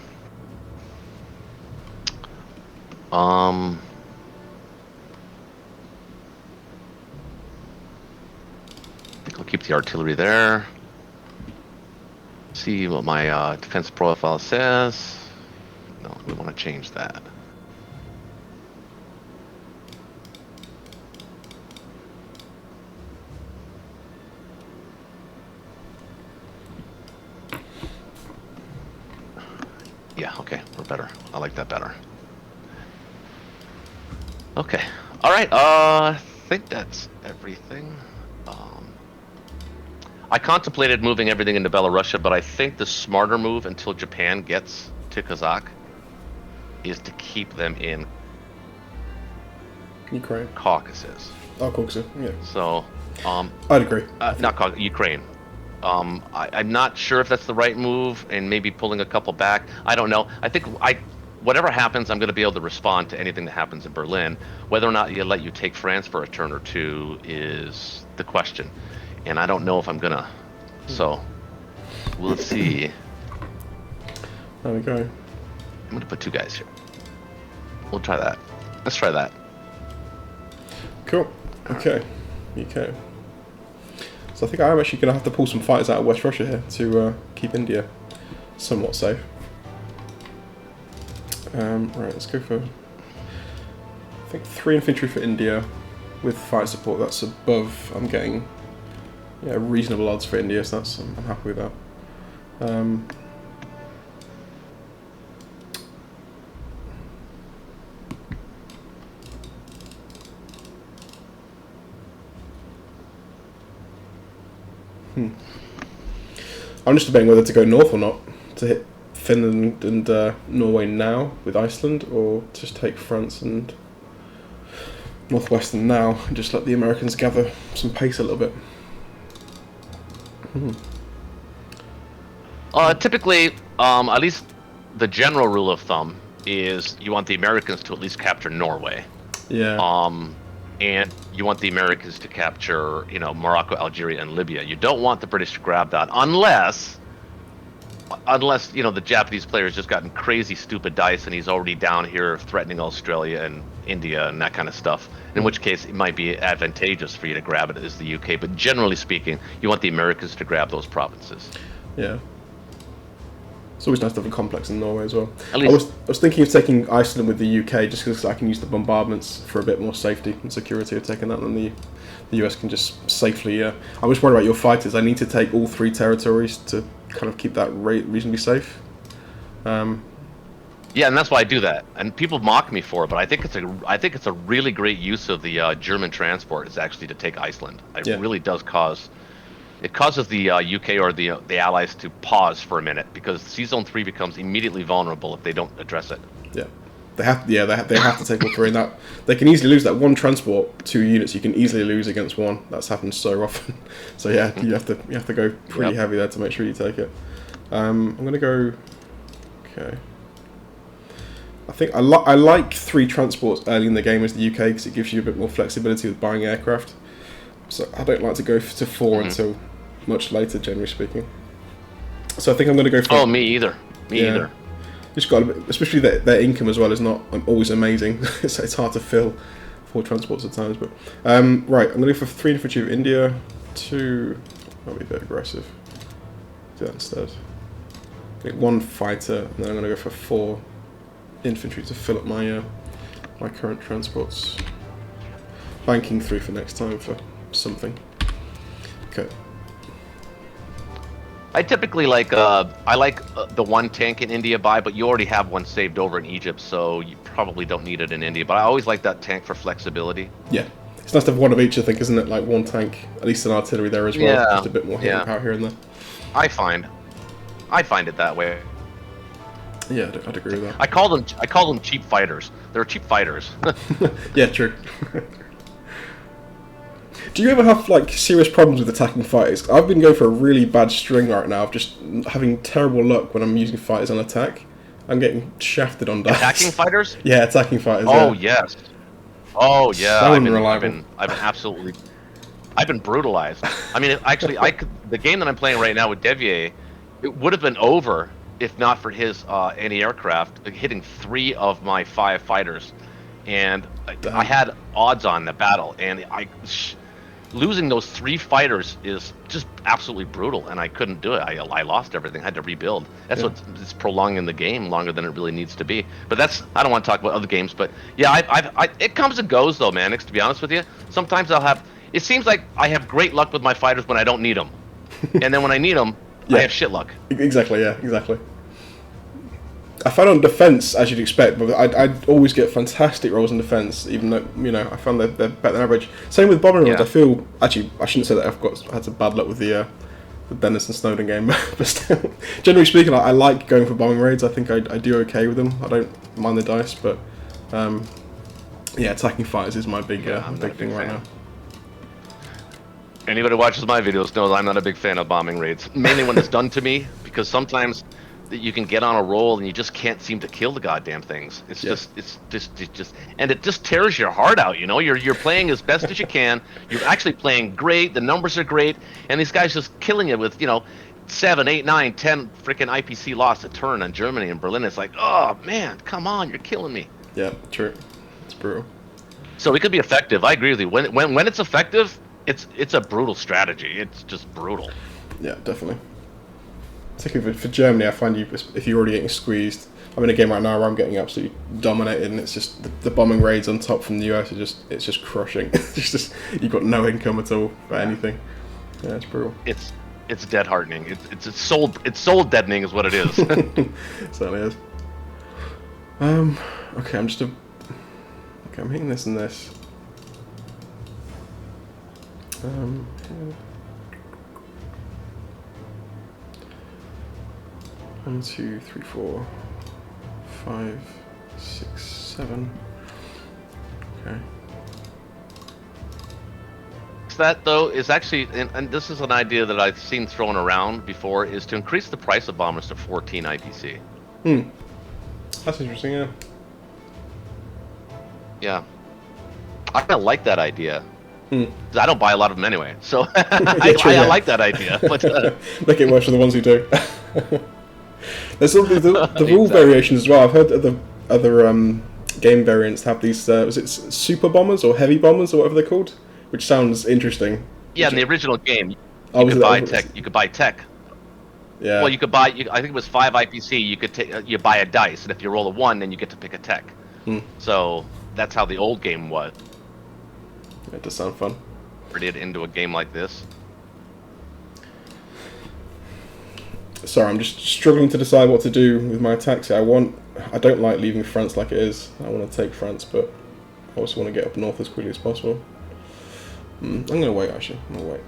I think I'll keep the artillery there. See what my defense profile says. No, we want to change that. Yeah, okay, we're better. I like that better. Okay, all right. I think that's everything. I contemplated moving everything into Belarusia, but I think the smarter move until Japan gets to Kazakh is to keep them in Ukraine. Caucasus. Oh, Caucasus, yeah. So, I'd agree. not Caucasus, Ukraine. I'm not sure if that's the right move, and maybe pulling a couple back. I don't know. I think whatever happens, I'm going to be able to respond to anything that happens in Berlin. Whether or not you let you take France for a turn or 2 is the question, and I don't know if I'm gonna. So we'll see. There we go. I'm going to put 2 guys here. We'll try that. Let's try that. Cool. Okay. Okay. So I think I'm actually going to have to pull some fighters out of West Russia here to keep India somewhat safe. Right, let's go for, I think, 3 infantry for India with fire support. That's above, I'm getting, yeah, reasonable odds for India, so that's, I'm happy with that. I'm just debating whether to go north or not, to hit Finland and Norway now with Iceland, or just take France and Northwestern now and just let the Americans gather some pace a little bit. Typically, at least the general rule of thumb is you want the Americans to at least capture Norway. Yeah. And you want the Americans to capture, Morocco, Algeria, and Libya. You don't want the British to grab that unless unless the Japanese player's just gotten crazy stupid dice and he's already down here threatening Australia and India and that kind of stuff. In which case, it might be advantageous for you to grab it as the UK. But generally speaking, you want the Americans to grab those provinces. Yeah. It's always nice to have a complex in Norway as well. At least, I was thinking of taking Iceland with the UK just because I can use the bombardments for a bit more safety and security of taking that than the US can just safely. I was worried about your fighters. I need to take all 3 territories to kind of keep that reasonably safe. Yeah, and that's why I do that. And people mock me for it, but I think it's a really great use of the German transport is actually to take Iceland. It really does causes the UK or the Allies to pause for a minute because Sea Zone 3 becomes immediately vulnerable if they don't address it. Yeah. They have to take all 3, and that they can easily lose that one transport, 2 units. You can easily lose against one. That's happened so often. So yeah, you have to go pretty heavy there to make sure you take it. I'm gonna go. Okay. I think I like 3 transports early in the game as the UK because it gives you a bit more flexibility with buying aircraft. So I don't like to go to 4 until much later, generally speaking. So I think I'm going to go for. Oh, me either. Me either. Just got especially their income as well is not always amazing. So it's hard to fill 4 transports at times. But right, I'm going to go for 3 infantry of India, 2. Might be a bit aggressive. Do that instead. I think 1 fighter, and then I'm going to go for 4 infantry to fill up my my current transports. Banking 3 for next time for something. Okay. I typically like the 1 tank in India buy, but you already have 1 saved over in Egypt, so you probably don't need it in India. But I always like that tank for flexibility. Yeah, it's nice to have 1 of each, I think, isn't it? Like 1 tank, at least an artillery there as well. Yeah. Just a bit more hitting power here and there. I find it that way. Yeah, I'd agree with that. I call them cheap fighters. They're cheap fighters. Yeah, true. Do you ever have like serious problems with attacking fighters? I've been going for a really bad string right now of just having terrible luck when I'm using fighters on attack. I'm getting shafted on dice. Attacking fighters? Yeah, attacking fighters. Oh yeah. yes. Oh yeah. So unreliable. I've been brutalized. I mean, the game that I'm playing right now with Devier, it would have been over if not for his anti-aircraft hitting 3 of my 5 fighters, and I had odds on the battle, and losing those 3 fighters is just absolutely brutal, and I couldn't do it. I lost everything. I had to rebuild. That's what's prolonging the game longer than it really needs to be. But I don't want to talk about other games, but yeah, it comes and goes though, Manix, to be honest with you. Sometimes it seems like I have great luck with my fighters when I don't need them, and then when I need them, I have shit luck. Exactly, yeah, exactly. I found on defense, as you'd expect, but I'd always get fantastic rolls in defense, even though, I found they're better than average. Same with bombing rolls. I feel, actually, I shouldn't say that I've had some bad luck with the Dennis and Snowden game, but still, generally speaking, I like going for bombing raids. I think I do okay with them. I don't mind the dice, but attacking fighters is my big thing right now. Anybody who watches my videos knows I'm not a big fan of bombing raids, mainly when it's done to me, because sometimes you can get on a roll and you just can't seem to kill the goddamn things. It's just, and it just tears your heart out. You're playing as best as you can. You're actually playing great. The numbers are great, and these guys just killing it with 7, 8, 9, 10 freaking IPC loss a turn on Germany and Berlin. It's like, oh man, come on, you're killing me. Yeah, true. It's brutal. So it could be effective. I agree with you. When it's effective, it's a brutal strategy. It's just brutal. Yeah, definitely. Particularly for Germany, I find if you're already getting squeezed. I'm in a game right now where I'm getting absolutely dominated, and it's just the bombing raids on top from the US it's just crushing. It's just you've got no income at all for anything. Yeah, it's brutal. It's dead heartening. It's soul deadening is what it is. Certainly is. Okay, I'm hitting this and this. Yeah. 1, 2, 3, 4, 5, 6, 7. Okay. That though is actually, and this is an idea that I've seen thrown around before, is to increase the price of bombers to 14 IPC. That's interesting. Yeah. Yeah. I kind of like that idea. I don't buy a lot of them anyway, so I like that idea. But make it worse for the ones who do. There's all the rule Exactly. variations as well. I've heard other game variants have these. Was it super bombers or heavy bombers or whatever they're called? Which sounds interesting. Yeah, in the original game, Oh, you was could it? buy tech. You could buy tech. Well, Yeah. you could buy. I think it was 5 IPC. You could you buy a dice, and if you roll a 1, then you get to pick a tech. Hmm. So that's how the old game was. It does sound fun. It into a game like this. Sorry, I'm just struggling to decide what to do with my attacks. I don't like leaving France like it is. I want to take France, but I also want to get up north as quickly as possible. I'm going to wait, actually. I'm going to wait.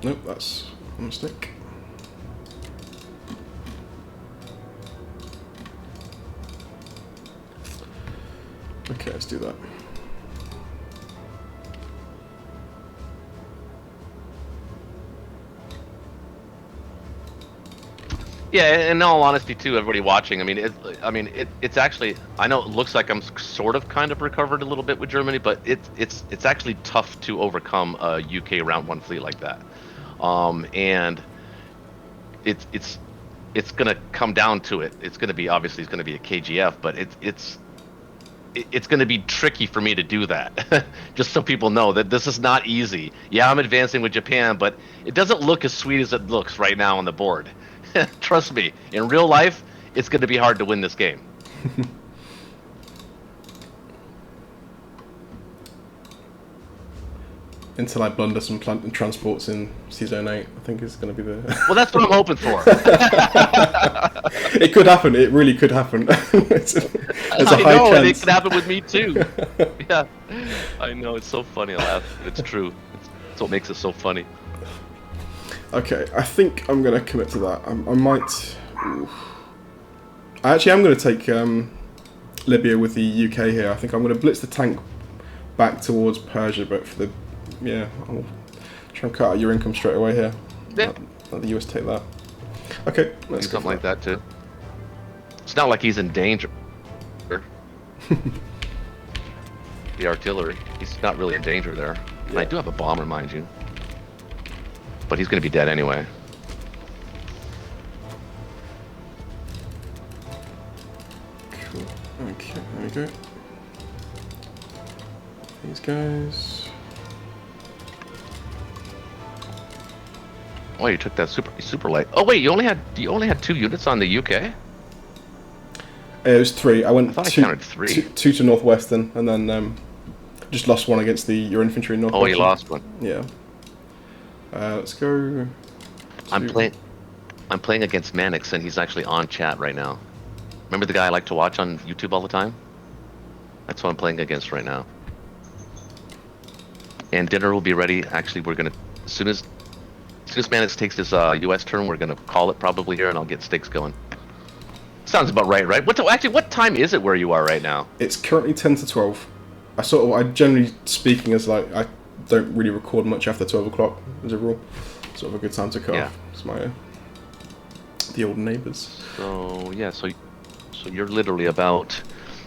Nope, that's a mistake. Okay, let's do that. Yeah, in all honesty, too, everybody watching. It's actually. I know it looks like I'm sort of, kind of recovered a little bit with Germany, but it's actually tough to overcome a UK round one fleet like that, and it's gonna come down to it. It's gonna be obviously it's gonna be a KGF, but it's gonna be tricky for me to do that. Just so people know that this is not easy. Yeah, I'm advancing with Japan, but it doesn't look as sweet as it looks right now on the board. Trust me, in real life, it's going to be hard to win this game. Until I blunder some transports in C-Zone 8, I think is going to be the... Well, that's what I'm hoping for. It could happen. It really could happen. There's a high know, chance. and it could happen with me too. Yeah, I know. It's so funny. I laugh. It's true. It's what makes it so funny. Okay, I think I'm going to commit to that. I might... Oof. I actually am going to take Libya with the UK here. I think I'm going to blitz the tank back towards Persia, but for the... Yeah, I'll try and cut out your income straight away here. Yeah. Let the US take that. Okay, let's Do go something like that too. It's not like he's in danger. The artillery. He's not really in danger there. And Yeah. I do have a bomber, mind you. But he's going to be dead anyway. Cool. Okay, there we go. These guys. Oh, you took that super light. Oh wait, you only had 2 units on the UK? It was 3. I went I thought I counted 3. two to Northwestern, and then just lost one against your infantry in Northwestern. Oh, you lost one. Yeah. Let's go. I'm playing against Manix, and he's actually on chat right now. Remember the guy I like to watch on YouTube all the time? That's what I'm playing against right now. And dinner will be ready. Actually, we're gonna as soon as Manix takes his U.S. turn, we're gonna call it probably here, and I'll get steaks going. Sounds about right, right? What time is it where you are right now? It's currently 10 to 12. I generally speaking as like I don't really record much after 12 o'clock as a rule. Sort of a good time to cut off. It's my the old neighbours. So yeah, so you're literally about.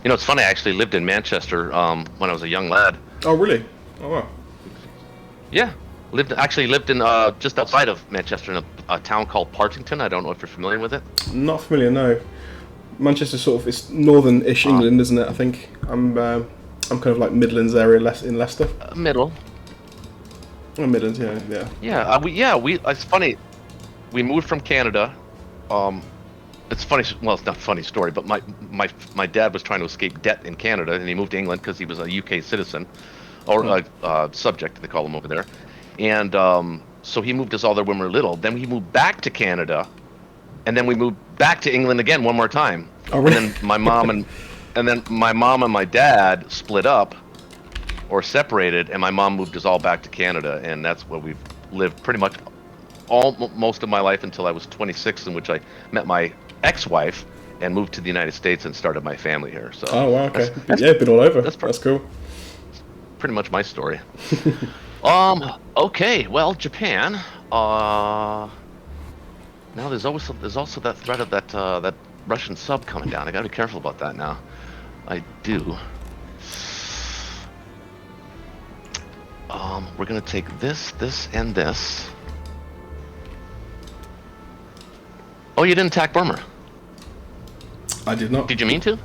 You know, it's funny. I actually lived in Manchester when I was a young lad. Oh really? Oh wow. Yeah, lived in just outside of Manchester in a town called Partington. I don't know if you're familiar with it. Not familiar, no. Manchester sort of it's northern-ish England, isn't it? I think I'm kind of like Midlands area, less in Leicester. Middle. Oh, Midlands, yeah. We. It's funny. We moved from Canada. It's funny. Well, it's not a funny story, but my dad was trying to escape debt in Canada, and he moved to England because he was a UK citizen, or subject they call him over there, and so he moved us all there when we were little. Then he moved back to Canada, and then we moved back to England again one more time. Oh, really? And then my mom and my dad split up or separated, and my mom moved us all back to Canada, and that's where we've lived pretty much most of my life until I was 26, in which I met my ex-wife and moved to the United States and started my family here. So Oh wow, okay. Yeah, been all over. that's cool. pretty much my story. Okay, well, Japan. Now there's also that threat of that Russian sub coming down. I gotta be careful about that now. I do. We're gonna take this, this, and this. Oh, you didn't attack Burma. I did not. Did you mean to?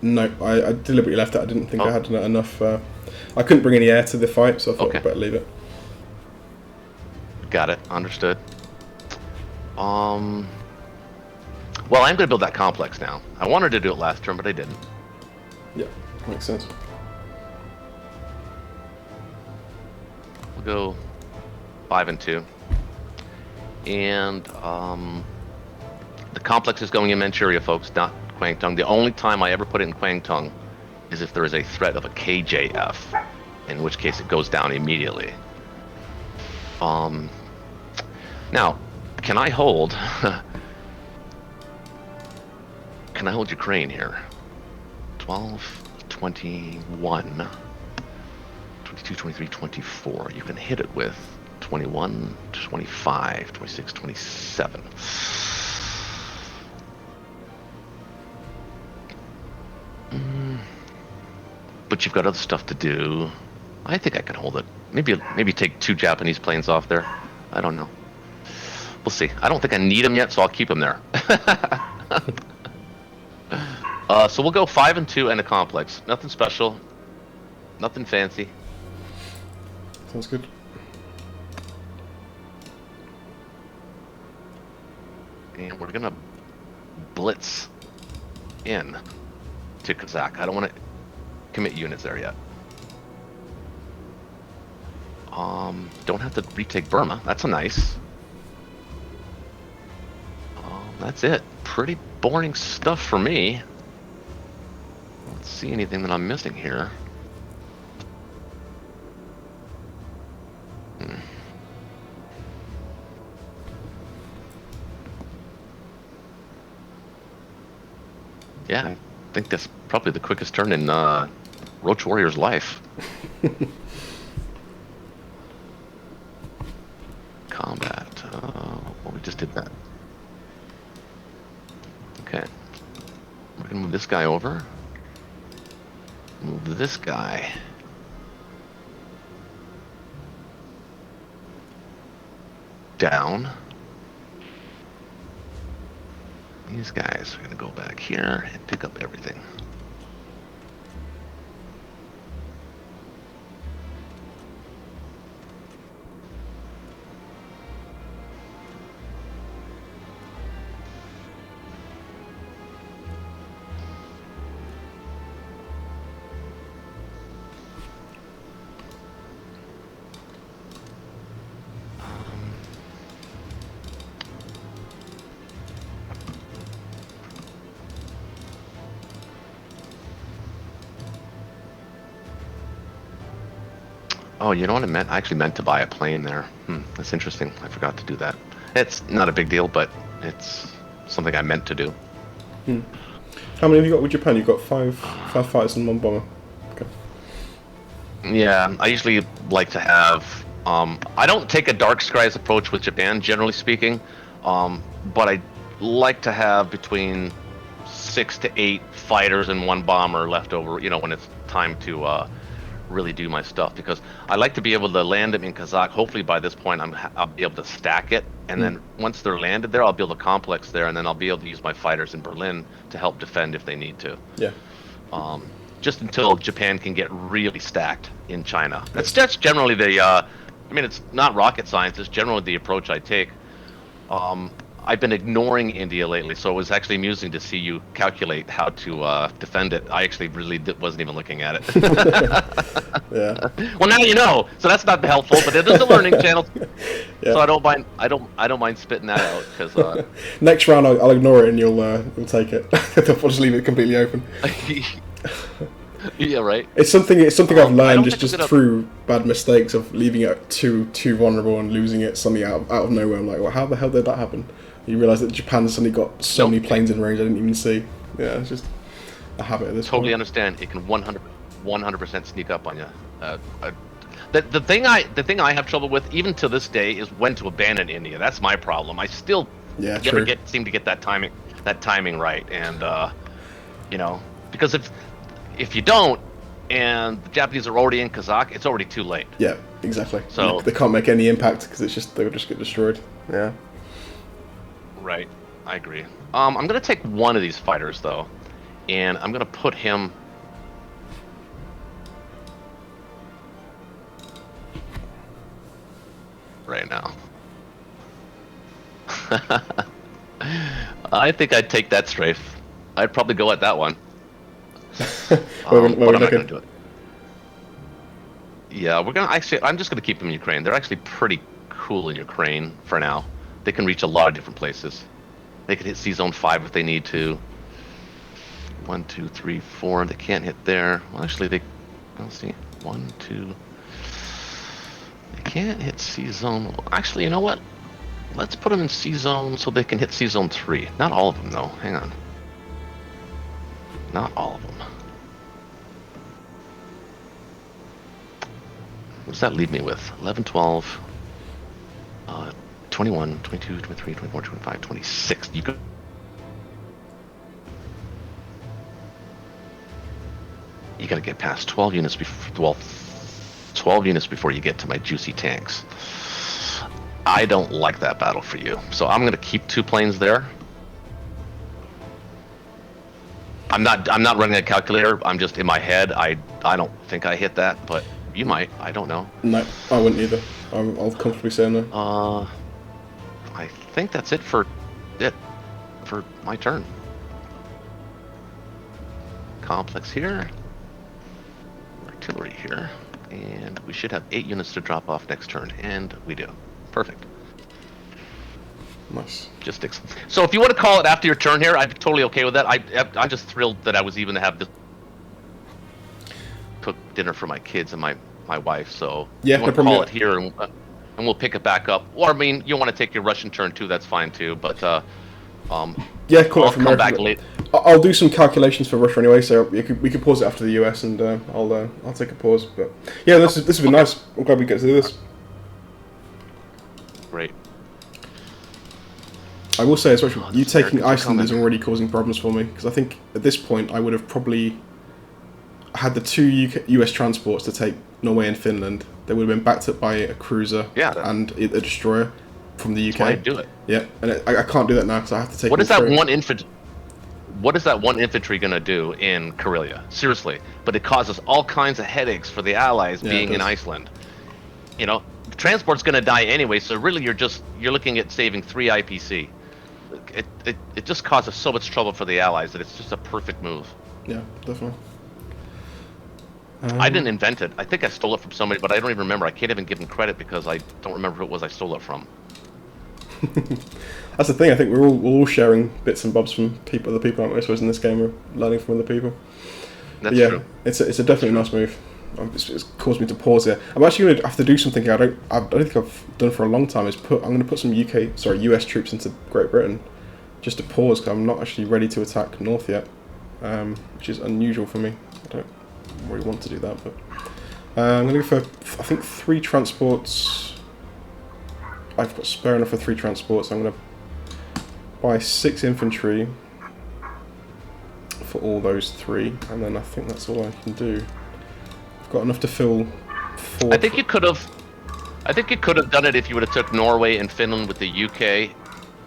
No, I deliberately left it. I didn't think I had enough. I couldn't bring any air to the fight, so I thought I'd better leave it. Got it. Understood. Well, I'm gonna build that complex now. I wanted to do it last turn, but I didn't. Yeah, makes sense. We'll go 5 and 2. And the complex is going in Manchuria, folks, not Kwangtung. The only time I ever put it in Kwangtung is if there is a threat of a KJF, in which case it goes down immediately. Now, can I hold... Can I hold Ukraine here? 12, 21, 22, 23, 24. You can hit it with 21, 25, 26, 27. But you've got other stuff to do. I think I can hold it. Maybe take 2 Japanese planes off there. I don't know. We'll see. I don't think I need them yet, so I'll keep them there. So we'll go 5 and 2 and a complex. Nothing special. Nothing fancy. Sounds good. And we're gonna blitz in to Kazakh. I don't want to commit units there yet. Don't have to retake Burma. That's a nice. That's it. Pretty boring stuff for me. Don't see anything that I'm missing here. Yeah, I think that's probably the quickest turn in Roch Warrior's life. Combat. Well, we just did that. Okay. We're gonna move this guy over. Move this guy. Down. These guys are gonna go back here and pick up everything. Oh, you know what I meant? I actually meant to buy a plane there. That's interesting. I forgot to do that. It's not a big deal, but it's something I meant to do. How many have you got with Japan? You've got five fighters and 1 bomber. Okay. Yeah, I usually like to have... I don't take a dark skies approach with Japan, generally speaking, but I like to have between 6 to 8 fighters and 1 bomber left over, you know, when it's time to really do my stuff, because I like to be able to land them in Kazakh. Hopefully by this point I'll be able to stack it, and then once they're landed there, I'll build a complex there, and then I'll be able to use my fighters in Berlin to help defend if they need to. Yeah. Just until Japan can get really stacked in China. That's generally the I mean, it's not rocket science, it's generally the approach I take. I've been ignoring India lately, so it was actually amusing to see you calculate how to defend it. I actually really wasn't even looking at it. Yeah. Well, now you know, so that's not helpful, but it is a learning channel. Yeah. So I don't mind. I don't mind spitting that out, because Next round I'll ignore it and you'll take it. I'll just leave it completely open. Yeah, right. It's something I've learned just gonna... through bad mistakes of leaving it too vulnerable and losing it suddenly out of nowhere. I'm like, well, how the hell did that happen? You realise that Japan suddenly got so many planes in range I didn't even see. Yeah, it's just a habit at this point. Totally understand. It can 100% sneak up on you. The thing I have trouble with, even to this day, is when to abandon India. That's my problem. I still never seem to get that timing right, and you know, because if if you don't, and the Japanese are already in Kazakh, it's already too late. Yeah, exactly. So they can't make any impact because they'll just get destroyed. Yeah. right, I agree. I'm gonna take one of these fighters though, and I'm gonna put him. Right now. I think I'd take that strafe. I'd probably go at that one. But I'm not gonna do it. Yeah, we're gonna actually. I'm just gonna keep them in Ukraine. They're actually pretty cool in Ukraine for now. They can reach a lot of different places. They can hit C-Zone 5 if they need to. 1, 2, 3, 4. They can't hit there. Well, actually, let's see. 1, 2. They can't hit C-Zone. Actually, you know what? Let's put them in C-Zone so they can hit C-Zone 3. Not all of them, though. Hang on. Not all of them. What does that leave me with? 11, 12, 21, 22, 23, 24, 25, 26. You could. You gotta get past 12 units before. Well, 12 units before you get to my juicy tanks. I don't like that battle for you, so I'm gonna keep 2 planes there. I'm not running a calculator. I'm just in my head. I don't think I hit that, but you might. I don't know. No, I wouldn't either. I'll comfortably say no. I think that's it for my turn. Complex here. Artillery here. And we should have 8 units to drop off next turn, and we do. Perfect. Nice. Just so if you want to call it after your turn here, I'm totally okay with that. I'm just thrilled that I was even to have this. Cook dinner for my kids and my wife. So yeah, you want to call it here, and we'll pick it back up. Or I mean, you want to take your Russian turn too? That's fine too. But yeah, call I'll it from come America. back late. I'll do some calculations for Russia anyway, so we could pause it after the US, and I'll take a pause. But yeah, this has been nice. I'm glad we get to do this. Great. I will say, especially you taking Iceland is already causing problems for me, because I think at this point I would have probably had the 2 US transports to take Norway and Finland. They would have been backed up by a cruiser and a destroyer from the UK. That's why I do it. Yeah, and I can't do that now because I have to take. What is that one infantry? What is that one infantry gonna do in Karelia? Seriously, but it causes all kinds of headaches for the Allies being in Iceland. You know, the transport's gonna die anyway, so really you're looking at saving 3 IPC. It just causes so much trouble for the Allies that it's just a perfect move. Yeah, definitely. I didn't invent it. I think I stole it from somebody, but I don't even remember. I can't even give them credit because I don't remember who it was I stole it from. That's the thing. I think we're all sharing bits and bobs from other people, aren't we? I suppose in this game we're learning from other people. That's true. It's a definitely nice move. It's caused me to pause here. I'm actually going to have to do something I don't think I've done for a long time. I'm going to put some US troops into Great Britain, just to pause because I'm not actually ready to attack North yet, which is unusual for me. I don't really want to do that, but I'm going to go for I think 3 transports. I've got spare enough for 3 transports. I'm going to buy 6 infantry for all those 3, and then I think that's all I can do. I've got enough to fill 4. I think you could have done it if you would have took Norway and Finland with the UK,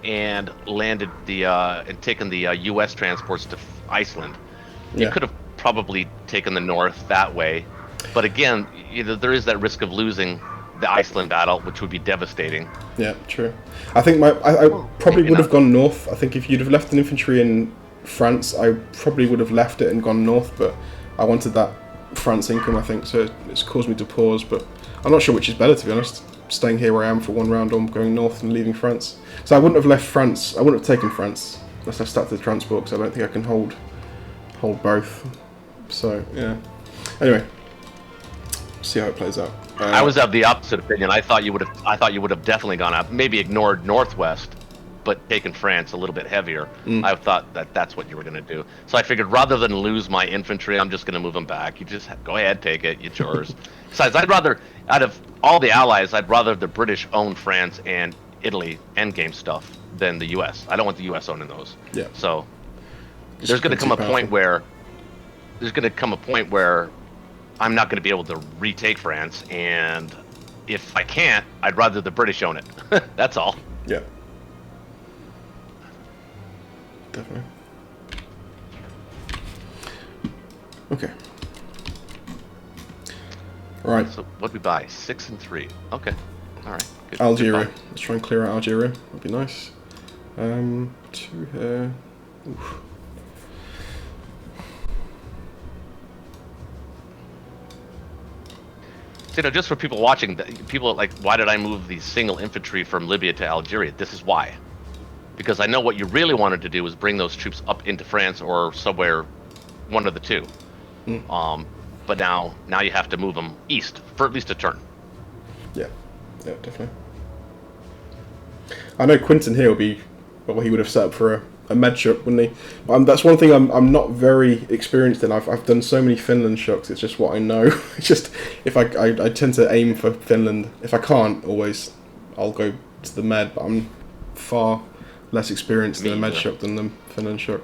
and landed and taken the US transports to Iceland. You could have probably taken the north that way, but again, there is that risk of losing the Iceland battle, which would be devastating. Yeah, true. I think I probably would have gone north. I think if you'd have left an infantry in France, I probably would have left it and gone north, but I wanted that France income, I think, so it's caused me to pause, but I'm not sure which is better, to be honest. Staying here where I am for 1 round, or going north and leaving France. So I wouldn't have left France. I wouldn't have taken France unless I started the transport, because I don't think I can hold both. So yeah. Anyway, see how it plays out. I was of the opposite opinion. I thought you would have definitely gone up, maybe ignored northwest, but taken France a little bit heavier. I thought that's what you were going to do. So I figured rather than lose my infantry, I'm just going to move them back. You just go ahead, take it. It's yours. Besides, I'd rather, out of all the allies, I'd rather the British own France and Italy endgame stuff than the U.S. I don't want the U.S. owning those. Yeah. So there's going to come a point where there's going to come a point where I'm not going to be able to retake France, and if I can't, I'd rather the British own it. That's all. Yeah. Definitely. Okay. All right. So what we buy? 6 and 3. Okay. All right. Good, Algeria. good Let's try and clear out Algeria. That'd be nice. 2 here. Oof. So, just for people watching, people are like, why did I move the single infantry from Libya to Algeria? This is why. Because I know what you really wanted to do was bring those troops up into France or somewhere, one of the two. But now you have to move them east for at least a turn. Yeah, definitely. I know Quinton here will be, well, he would have set up for a med shock, wouldn't he? That's one thing I'm not very experienced in. I've done so many Finland shocks. It's just what I know. It's just if I tend to aim for Finland. If I can't, always I'll go to the med. But I'm far less experienced in a med shock than the Finland shock.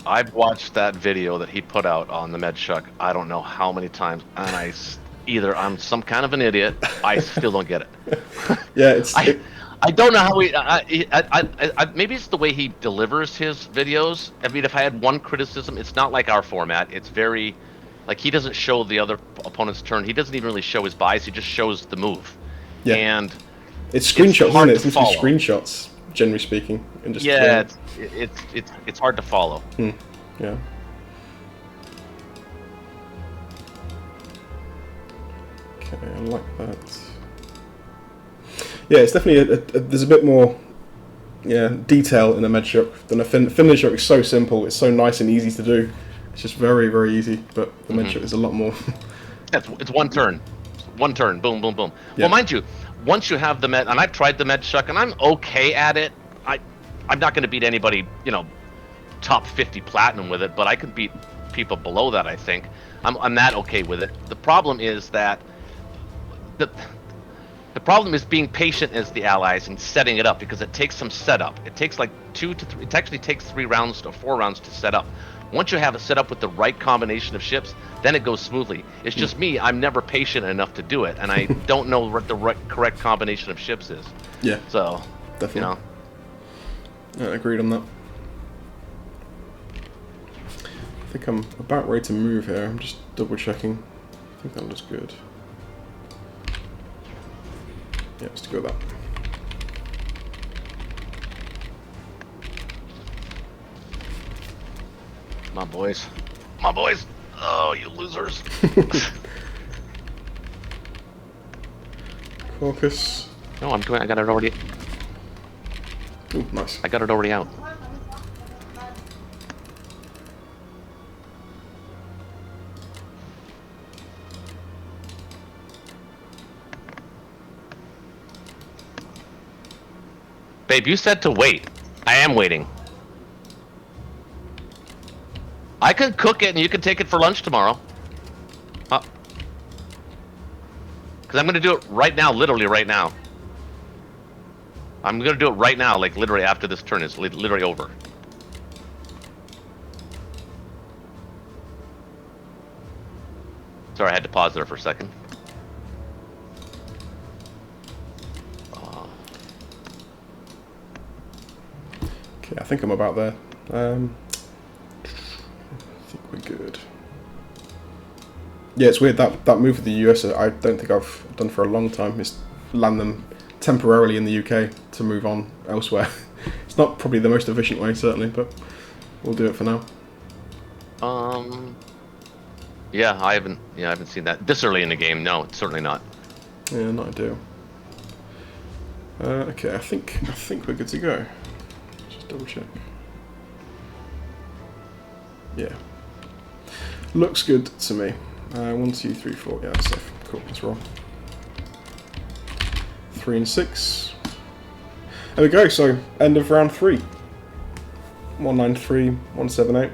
I've watched that video that he put out on the med shock. I don't know how many times, and either I'm some kind of an idiot. I still don't get it. Yeah, I don't know how maybe it's the way he delivers his videos. I mean, if I had one criticism, it's not like our format. It's very, like, he doesn't show the other opponent's turn. He doesn't even really show his buys. He just shows the move. Yeah. And it's screenshots, isn't it? It's follow. Screenshots, generally speaking. And just it's hard to follow. Yeah. Okay, I like that. Yeah, it's definitely there's a bit more, detail in a med shock than a Finland shock. Is so simple. It's so nice and easy to do. It's just very, very easy. But the med shock is a lot more. It's one turn, boom, boom, boom. Yeah. Well, mind you, once you have the med, and I've tried the med shock, and I'm okay at it. I'm not going to beat anybody, top 50 platinum with it, but I can beat people below that. I think I'm that okay with it. The problem is that the problem is being patient as the allies and setting it up, because it takes some setup. It takes like 2 to 3. It actually takes 3 rounds to 4 rounds to set up. Once you have it set up with the right combination of ships, then it goes smoothly. It's just me. I'm never patient enough to do it, and I don't know what the correct combination of ships is. Yeah. So, definitely. Yeah, agreed on that. I think I'm about ready to move here. I'm just double checking. I think that looks good. Yeah, let's go with that. My boys. Oh, you losers. Caucus. No, I'm doing. I got it already. Ooh, nice. I got it already out. Babe, you said to wait. I am waiting. I can cook it and you can take it for lunch tomorrow. Because I'm going to do it right now, literally right now. I'm going to do it right now, like literally after this turn is literally over. Sorry, I had to pause there for a second. Okay, I think I'm about there. I think we're good. Yeah, it's weird that move with the US. I don't think I've done for a long time. Is land them temporarily in the UK to move on elsewhere. It's not probably the most efficient way, certainly, but we'll do it for now. Yeah, I haven't seen that this early in the game. No, it's certainly not. Yeah, not ideal. Okay, I think we're good to go. Just double check. Yeah, looks good to me. 1, 2, 3, 4. Yeah, that's safe. Cool. Let's roll. 3 and 6. There we go. So end of round 3. 193, 178.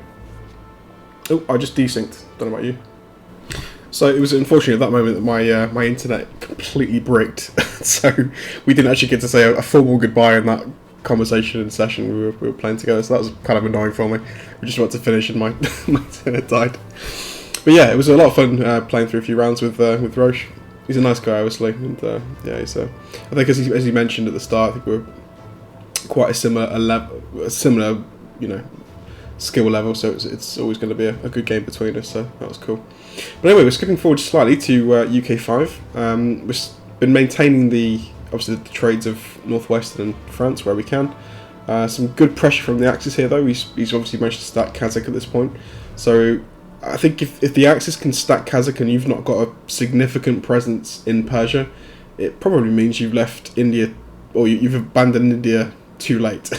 Oh, I just desynced. Don't know about you. So it was unfortunate at that moment that my internet completely bricked. So we didn't actually get to say a formal goodbye in that conversation and session we were playing together, so that was kind of annoying for me. We just about to finish and my internet died. But yeah, it was a lot of fun playing through a few rounds with Roch. He's a nice guy, obviously, and yeah, he's. I think as he mentioned at the start, I think we're quite a similar, skill level. So it's always going to be a good game between us. So that was cool. But anyway, we're skipping forward slightly to UK5. We've been maintaining the trades of Northwestern and France where we can. Some good pressure from the Axis here, though. He's obviously managed to stack Kazakh at this point. So I think if the Axis can stack Kazakh and you've not got a significant presence in Persia, it probably means you've left India, or you've abandoned India too late.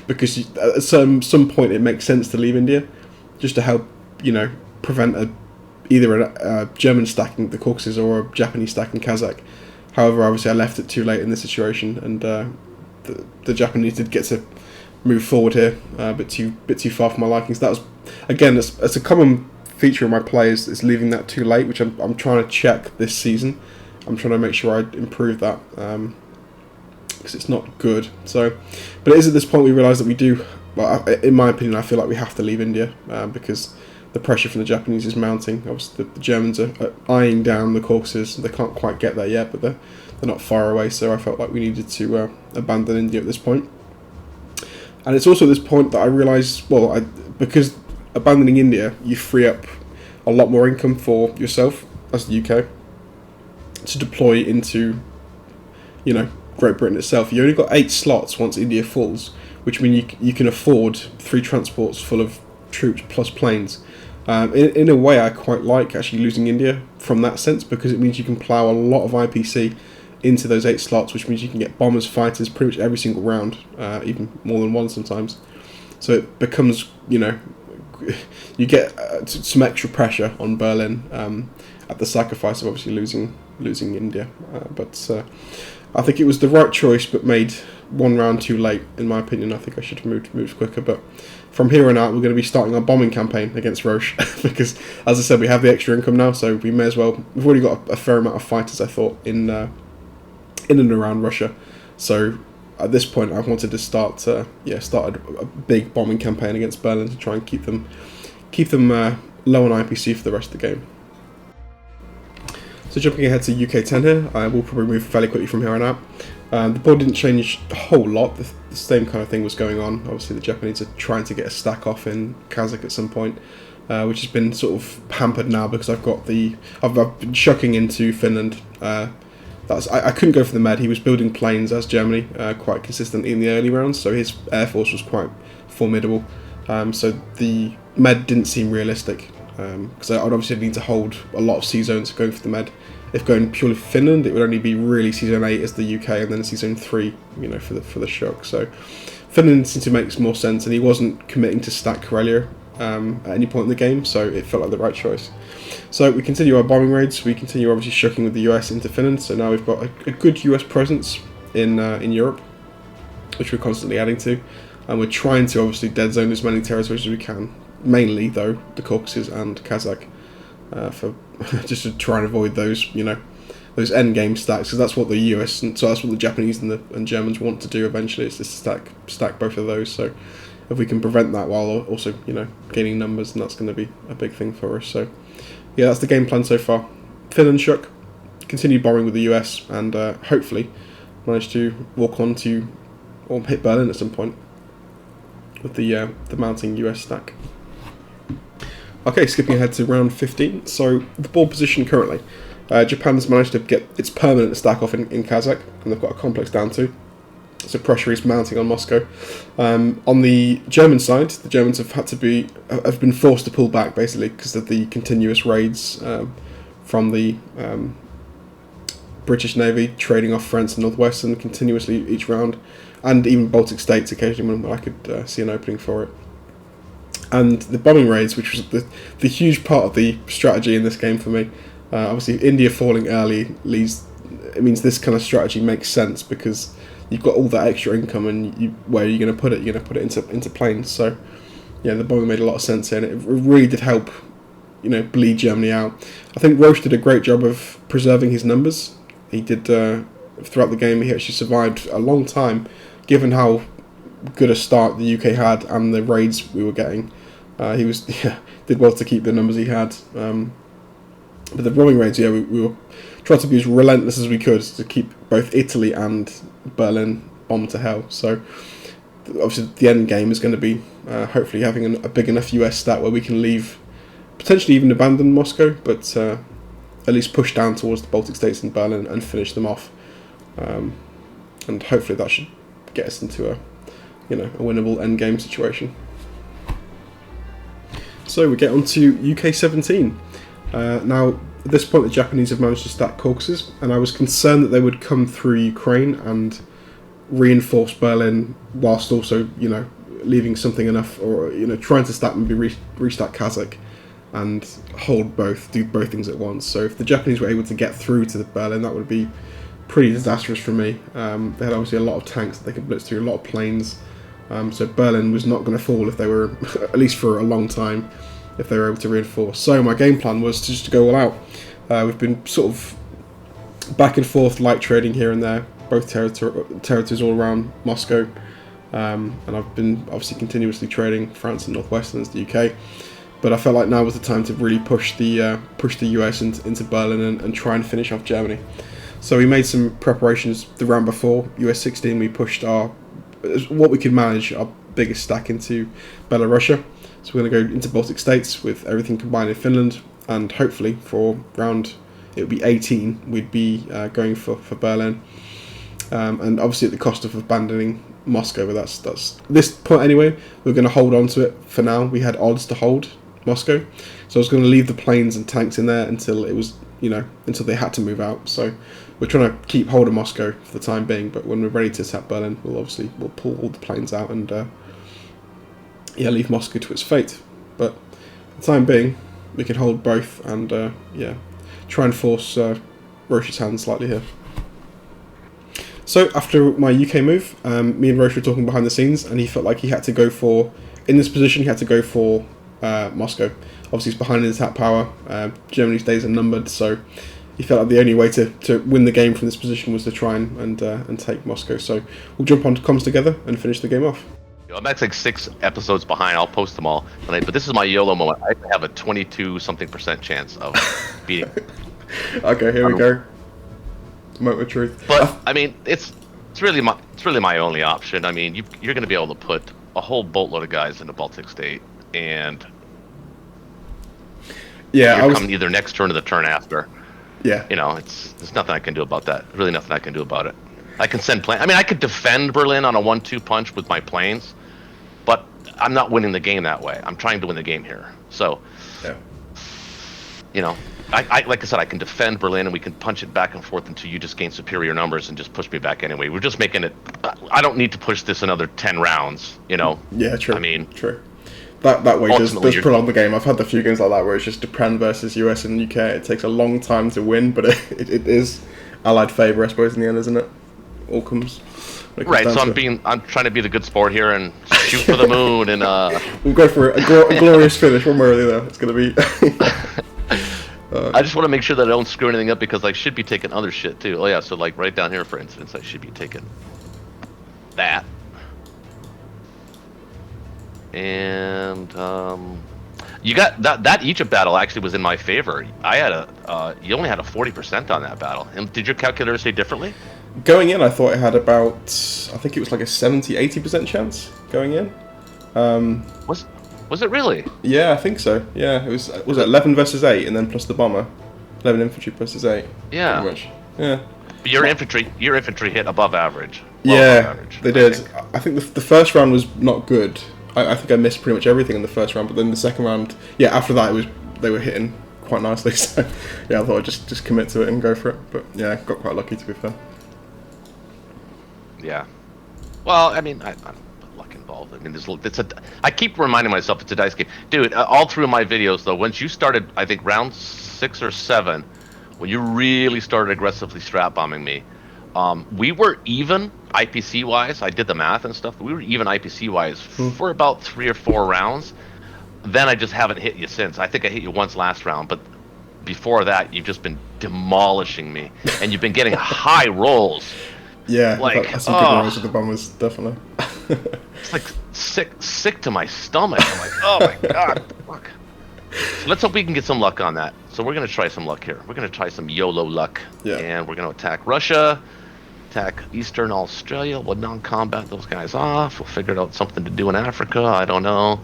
Because at some point it makes sense to leave India, just to help, prevent either a German stacking the Caucasus or a Japanese stacking Kazakh. However, obviously I left it too late in this situation, and the Japanese did get to move forward here a bit too far for my likings. That was, again, it's a common feature of my play is leaving that too late, which I'm trying to check this season. I'm trying to make sure I improve that, because it's not good. So, but it is at this point we realise that we do. Well, in my opinion, I feel like we have to leave India because the pressure from the Japanese is mounting. Obviously, the Germans are eyeing down the Caucasus. They can't quite get there yet, but they're not far away. So I felt like we needed to abandon India at this point. And it's also at this point that I realised, because abandoning India, you free up a lot more income for yourself as the UK to deploy into, Great Britain itself. You only got 8 slots once India falls, which means you can afford 3 transports full of troops plus planes. In a way, I quite like actually losing India from that sense, because it means you can plough a lot of IPC into those 8 slots, which means you can get bombers, fighters pretty much every single round, even more than one sometimes. So it becomes, you get some extra pressure on Berlin at the sacrifice of obviously losing India. But I think it was the right choice, but made one round too late, in my opinion. I think I should have moved quicker. But from here on out, we're going to be starting our bombing campaign against Roch because, as I said, we have the extra income now, so we may as well. We've already got a fair amount of fighters, I thought, in and around Russia. So at this point, I wanted to start a big bombing campaign against Berlin to try and keep them low on IPC for the rest of the game. So jumping ahead to UK 10 here, I will probably move fairly quickly from here on out. The board didn't change a whole lot. The same kind of thing was going on. Obviously, the Japanese are trying to get a stack off in Kazakh at some point, which has been sort of hampered now because I've been shucking into Finland. I couldn't go for the Med. He was building planes as Germany quite consistently in the early rounds, so his air force was quite formidable. So the Med didn't seem realistic because I would obviously need to hold a lot of sea zones going for the Med. If going purely for Finland, it would only be really sea zone 8 as the UK, and then sea zone 3, for the shock. So Finland seemed to make more sense, and he wasn't committing to stack Karelia at any point in the game, so it felt like the right choice. So we continue our bombing raids. We continue obviously shucking with the US into Finland. So now we've got a good US presence in Europe, which we're constantly adding to, and we're trying to obviously dead zone as many territories as we can. Mainly though the Caucasus and Kazakh, for just to try and avoid those those end game stacks, because that's what the US and so that's what the Japanese and Germans want to do eventually. Is to stack both of those. So if we can prevent that while also gaining numbers, then that's going to be a big thing for us. So yeah, that's the game plan so far. Finland shook, continue bombing with the US, and hopefully manage to walk on to or hit Berlin at some point with the mounting US stack. Okay, skipping ahead to round 15. So the board position currently, Japan's managed to get its permanent stack off in Kazakh, and they've got a complex down to. So pressure is mounting on Moscow. On the German side, the Germans have been forced to pull back basically because of the continuous raids from the British Navy trading off France and Northwestern continuously each round, and even Baltic states occasionally when I could see an opening for it. And the bombing raids, which was the huge part of the strategy in this game for me. Obviously, India falling early it means this kind of strategy makes sense because you've got all that extra income, and where are you going to put it? You're going to put it into planes. So, yeah, the bombing made a lot of sense here, and it really did help, bleed Germany out. I think Roch did a great job of preserving his numbers. He did throughout the game. He actually survived a long time, given how good a start the UK had and the raids we were getting. He was did well to keep the numbers he had. But the roaming raids, we were trying to be as relentless as we could to keep both Italy and Berlin bombed to hell. So obviously the end game is going to be hopefully having a big enough US stat where we can leave, potentially even abandon Moscow, but at least push down towards the Baltic states and Berlin and finish them off. And hopefully that should get us into a winnable end game situation. So we get on to UK 17. Now, at this point, the Japanese have managed to stack Caucasus, and I was concerned that they would come through Ukraine and reinforce Berlin, whilst also, leaving something enough, or trying to stack maybe restack Kazakh, and do both things at once. So if the Japanese were able to get through to Berlin, that would be pretty disastrous for me. They had obviously a lot of tanks that they could blitz through, a lot of planes. So Berlin was not going to fall if they were, at least for a long time, if they were able to reinforce. So my game plan was just to go all out. We've been sort of back and forth light trading here and there, both territories all around Moscow. And I've been obviously continuously trading France and Northwest and the UK. But I felt like now was the time to really push the US into Berlin and try and finish off Germany. So we made some preparations the round before US 16. We pushed what we could manage, our biggest stack into Belarusia. So we're going to go into Baltic states with everything combined in Finland, and hopefully for round, it would be 18, we'd be going for Berlin. And obviously at the cost of abandoning Moscow, but that's this point anyway, we're going to hold on to it for now. We had odds to hold Moscow, so I was going to leave the planes and tanks in there until it was, until they had to move out. So we're trying to keep hold of Moscow for the time being, but when we're ready to attack Berlin, we'll pull all the planes out and leave Moscow to its fate. But for the time being, we can hold both and try and force Roche's hand slightly here. So after my UK move, me and Roche were talking behind the scenes, and he felt like he had to go for, in this position, he had to go for Moscow. Obviously, he's behind in attack power. Germany's days are numbered, so he felt like the only way to win the game from this position was to try and take Moscow. So we'll jump on to comms together and finish the game off. I'm actually like 6 episodes behind. I'll post them all tonight, but this is my YOLO moment. I have a 22-something% chance of beating. Okay, here we go. Moment of truth. But I mean, it's really my only option. I mean, you're going to be able to put a whole boatload of guys in the Baltic state, and you're coming either next turn or the turn after. Yeah. There's nothing I can do about that. Really nothing I can do about it. I can send planes. I mean, I could defend Berlin on a 1-2 punch with my planes, but I'm not winning the game that way. I'm trying to win the game here. So, I like I said, I can defend Berlin and we can punch it back and forth until you just gain superior numbers and just push me back anyway. We're just making it. I don't need to push this another 10 rounds. Yeah, true. I mean, true. That way does prolong the game. I've had a few games like that where it's just Japan versus US and UK. It takes a long time to win, but it is Allied favour, I suppose, in the end, isn't it? All comes. Right, so I'm trying to be the good sport here and shoot for the moon and we'll go for a glorious finish one way or the other. It's gonna be. I just want to make sure that I don't screw anything up because I should be taking other shit too. Oh yeah, so like right down here, for instance, I should be taking that. And you got that Egypt battle actually was in my favor. I had you only had a 40% on that battle. And did your calculator say differently? Going in, I thought it had about, I think it was like a 70-80% chance going in. Was it really? Yeah, I think so. Yeah, it was 11 versus 8, and then plus the bomber, 11 infantry versus 8. Yeah. Pretty much. Yeah. But your infantry hit above average. Yeah, they did. I think the first round was not good. I think I missed pretty much everything in the first round, but then the second round, after that they were hitting quite nicely. So yeah, I thought I'd just commit to it and go for it. But yeah, I got quite lucky, to be fair. Yeah. Well, I mean, I don't put luck involved. I mean, I keep reminding myself it's a dice game, dude. All through my videos, though, once you started, I think round 6 or 7, when you really started aggressively strap bombing me, we were even IPC wise. I did the math and stuff. We were even IPC wise for about 3 or 4 rounds. Then I just haven't hit you since. I think I hit you once last round, but before that, you've just been demolishing me, and you've been getting high rolls. Yeah, Like, that's some good runs with the bombers, definitely. it's like sick to my stomach. I'm like, oh my god, fuck. So let's hope we can get some luck on that. So we're gonna try some luck here. We're gonna try some YOLO luck, and we're gonna attack Russia, attack Eastern Australia. We'll non-combat those guys off. We'll figure out something to do in Africa. I don't know.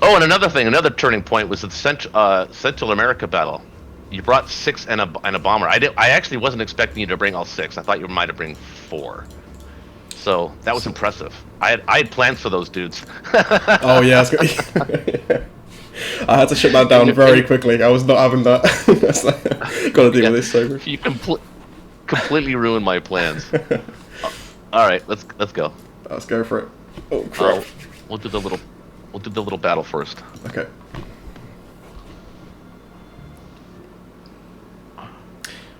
Oh, and another thing, another turning point was the Central America battle. You brought 6 and a bomber. I actually wasn't expecting you to bring all 6. I thought you might have bring 4. So that was impressive. I had plans for those dudes. Oh yeah, I had to shut that down very quickly. I was not having that. Got to deal with this sober. You completely ruined my plans. All right, let's go. Let's go for it. Oh crap! We'll do the little battle first. Okay.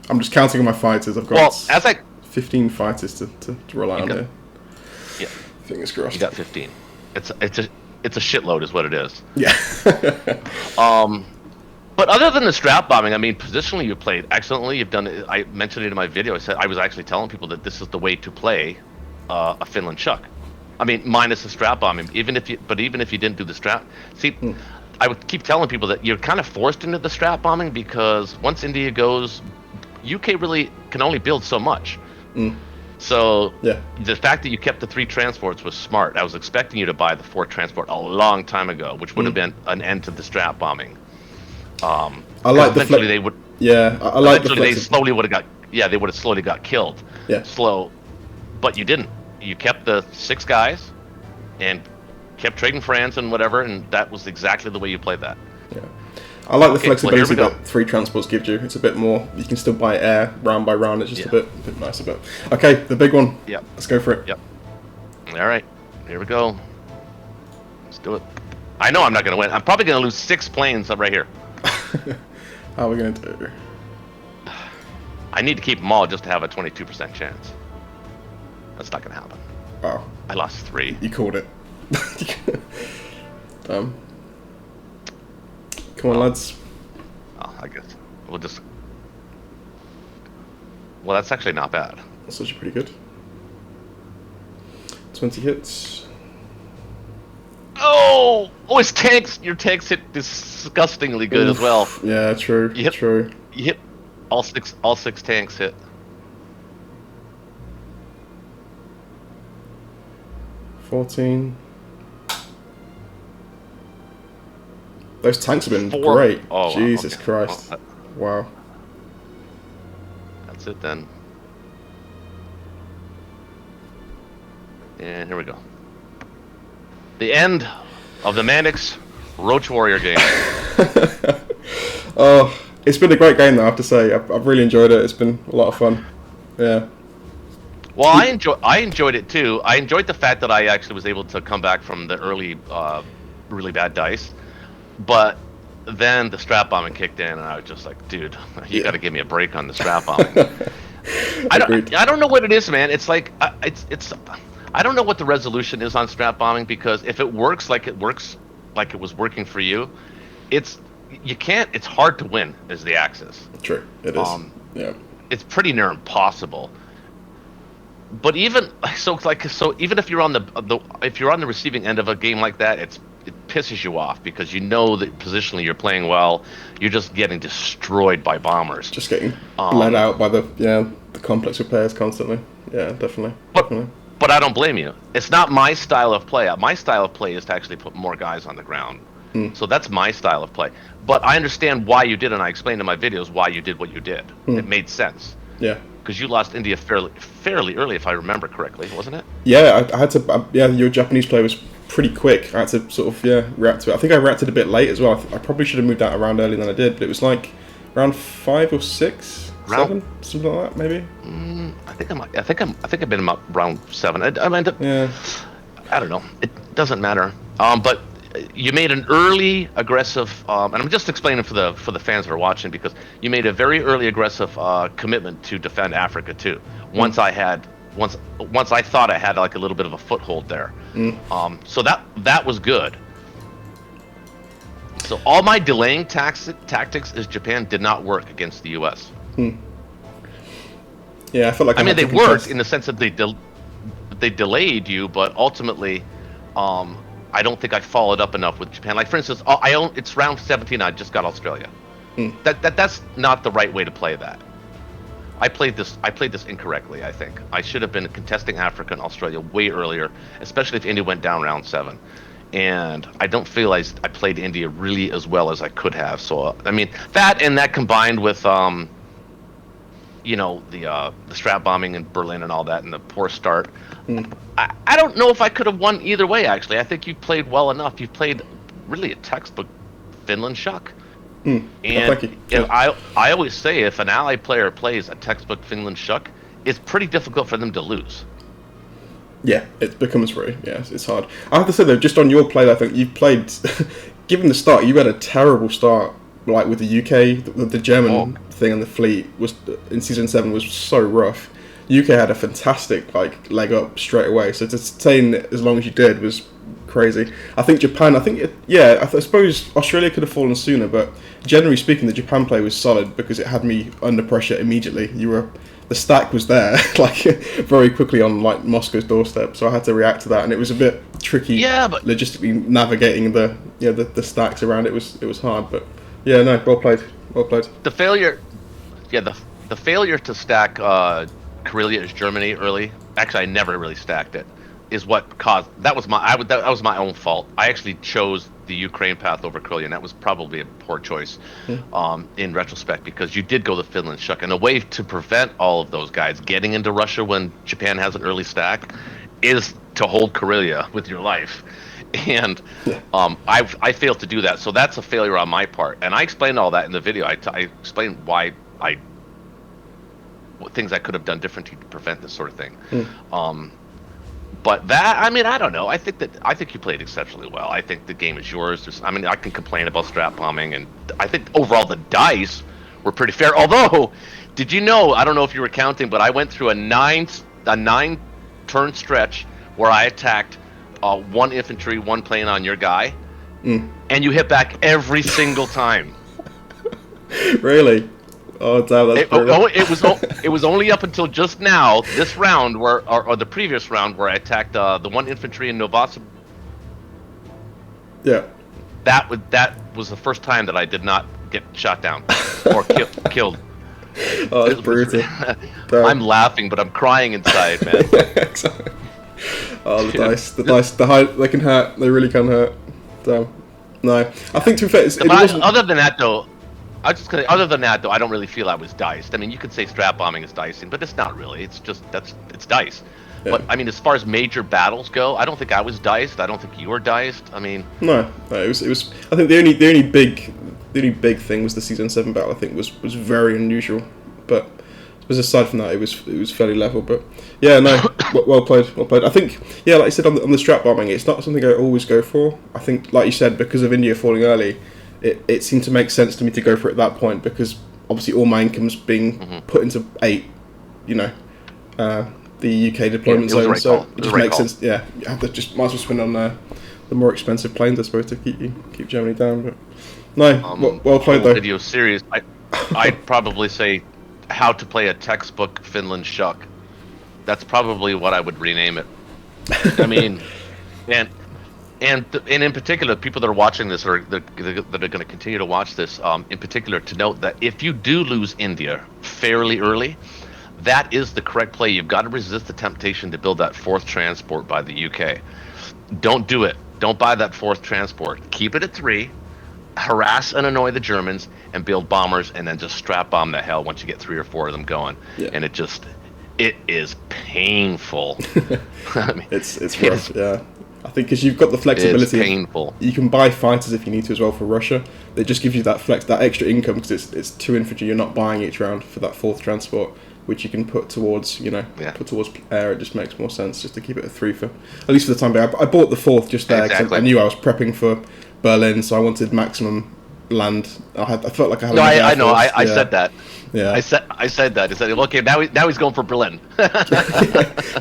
I'm just counting on my fighters. I've got 15 fighters to rely on here. Yeah. Fingers crossed. You got 15. It's a shitload, is what it is. Yeah. But other than the strap bombing, I mean, positionally you played excellently. You've done it. I mentioned it in my video. I said I was actually telling people that this is the way to play a Finland Chuck. I mean, minus the strap bombing. Even if you didn't do the strap, see, I would keep telling people that you're kind of forced into the strap bombing because once India goes, UK really can only build so much. So the fact that you kept the 3 transports was smart. I was expecting you to buy the 4th transport a long time ago, which would have been an end to the strap bombing. I like the eventually they would. Yeah, I like the they slowly would have got. Yeah, they would have slowly got killed. Yeah. Slow, but you didn't. You kept the 6 guys, and kept trading friends and whatever, and that was exactly the way you played that. Yeah. I like the flexibility that 3 transports gives you. It's a bit more. You can still buy air round by round. It's just a bit nicer. But okay, the big one. Yep. Let's go for it. Yep. All right, here we go. Let's do it. I know I'm not going to win. I'm probably going to lose 6 planes right here. How are we going to do? I need to keep them all just to have a 22% chance. That's not going to happen. Wow. I lost 3. You called it. Come on, lads. Oh, I guess we'll just. Well, that's actually not bad. That's actually pretty good. 20 hits. Oh, his tanks! Your tanks hit disgustingly good as well. Yeah, true. True. You hit all six tanks hit. $14. Those tanks have been great. Oh, Jesus Christ. Wow. That's it then. And here we go. The end of the Manix Roch Warrior game. Oh, it's been a great game though, I have to say. I've really enjoyed it. It's been a lot of fun. Yeah. Well, I enjoyed it too. I enjoyed the fact that I actually was able to come back from the early, really bad dice. But then the strap bombing kicked in, and I was just like, dude, you got to give me a break on the strap bombing. I don't know what it is, man. It's like I don't know what the resolution is on strap bombing, because if it works like it was working for you, it's hard to win is the axis. True, it is. Yeah, it's pretty near impossible. But even even if you're on the receiving end of a game like that, it pisses you off because you know that positionally you're playing well. You're just getting destroyed by bombers. Just getting bled out by the complex repairs constantly. Yeah, definitely. But I don't blame you. It's not my style of play. My style of play is to actually put more guys on the ground. So that's my style of play. But I understand why you did, and I explained in my videos why you did what you did. It made sense. Yeah. Because you lost India fairly early, if I remember correctly, wasn't it? Yeah, I had to. Your Japanese play was pretty quick. I had to sort of react to it. I think I reacted a bit late as well. I probably should have moved out around earlier than I did, but it was like around 5 or 6, 7, something like that, maybe. I think I've been about around 7. I don't know. It doesn't matter. But you made an early aggressive, and I'm just explaining for the fans that are watching, because you made a very early aggressive commitment to defend Africa too. Once I thought I had like a little bit of a foothold there, so that was good. So all my delaying tactics is Japan did not work against the U.S. Yeah, I felt like I I mean, had they to worked contest. in the sense that they delayed you, but ultimately, I don't think I followed up enough with Japan. Like for instance, it's round 17. I just got Australia. Mm. That's not the right way to play that. I played this incorrectly. I think I should have been contesting Africa and Australia way earlier, especially if India went down round 7. And I don't feel I played India really as well as I could have. So I mean that combined with the strap bombing in Berlin and all that, and the poor start. Mm. I don't know if I could have won either way. Actually, I think you played well enough. You played really a textbook Finland Shuck. Mm. Oh, And thank you. if Cheers. I always say if an ally player plays a textbook Finland Shuck, it's pretty difficult for them to lose. Yeah, it becomes very, yeah, it's hard. I have to say though, just on your play, I think you've played, given the start, you had a terrible start, like with the UK, the Oh, German thing and the fleet was, in Season 7 was so rough. UK had a fantastic, like, leg up straight away, so to sustain it as long as you did was crazy. I think Japan, I suppose Australia could have fallen sooner, but generally speaking, the Japan play was solid because it had me under pressure immediately. The stack was there, like very quickly on like Moscow's doorstep, so I had to react to that, and it was a bit tricky yeah, but logistically navigating the stacks around. It was hard, but yeah, no, well played, well played. the failure, yeah, the failure to stack Karelia as Germany early. Actually, I never really stacked it. Is what caused that was my own fault. I actually chose the Ukraine path over Karelia, and that was probably a poor choice in retrospect because you did go the Finland Shuck, and a way to prevent all of those guys getting into Russia when Japan has an early stack is to hold Karelia with your life. And Yeah. I failed to do that, so that's a failure on my part. And I explained all that in the video. I explained why what things I could have done differently to prevent this sort of thing. But I mean, I don't know. I think you played exceptionally well. I think the game is yours. I mean, I can complain about strap bombing, and I think overall the dice were pretty fair. Although, did you know? I don't know if you were counting, but I went through a nine turn stretch where I attacked one infantry, one plane on your guy, and you hit back every single time. Really? Oh damn, that's brutal. It was only up until just now, this round or the previous round where I attacked the one infantry in Novosibirsk. Yeah. That was the first time that I did not get shot down or killed. Oh, that's brutal. I'm laughing, but I'm crying inside, man. Exactly. Oh, the dice, they can hurt. They really can hurt. Damn. No, I think to be fair, it wasn't. Other than that, though, other than that, though, I don't really feel I was diced. I mean, you could say strap bombing is dicing, but it's not really. It's just it's dice. Yeah. But I mean, as far as major battles go, I don't think I was diced. I don't think you were diced. I mean, No, it was. I think the only big thing was the Season 7 battle. I think was very unusual, but aside from that, it was fairly level. But yeah, no, well played, well played. I think like I said on the strap bombing, it's not something I always go for. I think, like you said, because of India falling early, it seemed to make sense to me to go for it at that point because obviously all my income's being put into 8, the UK deployment zone, so it just makes sense. Yeah, you have to just might as well spend on the more expensive planes, I suppose, to keep Germany down. But no, well played though. Video series. I'd probably say how to play a textbook Finland Shuck. That's probably what I would rename it. I mean, and in particular, people that are watching this or that are going to continue to watch this, in particular, to note that if you do lose India fairly early, that is the correct play. You've got to resist the temptation to build that 4th transport by the UK. Don't do it. Don't buy that 4th transport. Keep it at 3. Harass and annoy the Germans and build bombers, and then just strap bomb the hell once you get 3 or 4 of them going. Yeah. And it is painful. I mean, it's rough. Yeah. I think because you've got the flexibility. It's painful. You can buy fighters if you need to as well for Russia. It just gives you that that extra income because it's 2 infantry. You're not buying each round for that 4th transport, which you can put towards put towards air. It just makes more sense just to keep it at 3 for at least for the time being. I bought the 4th just there because I knew I was prepping for Berlin, so I wanted maximum land. I felt like I had. No, I know. I said that. Yeah. I said that. I said, okay, now he's going for Berlin.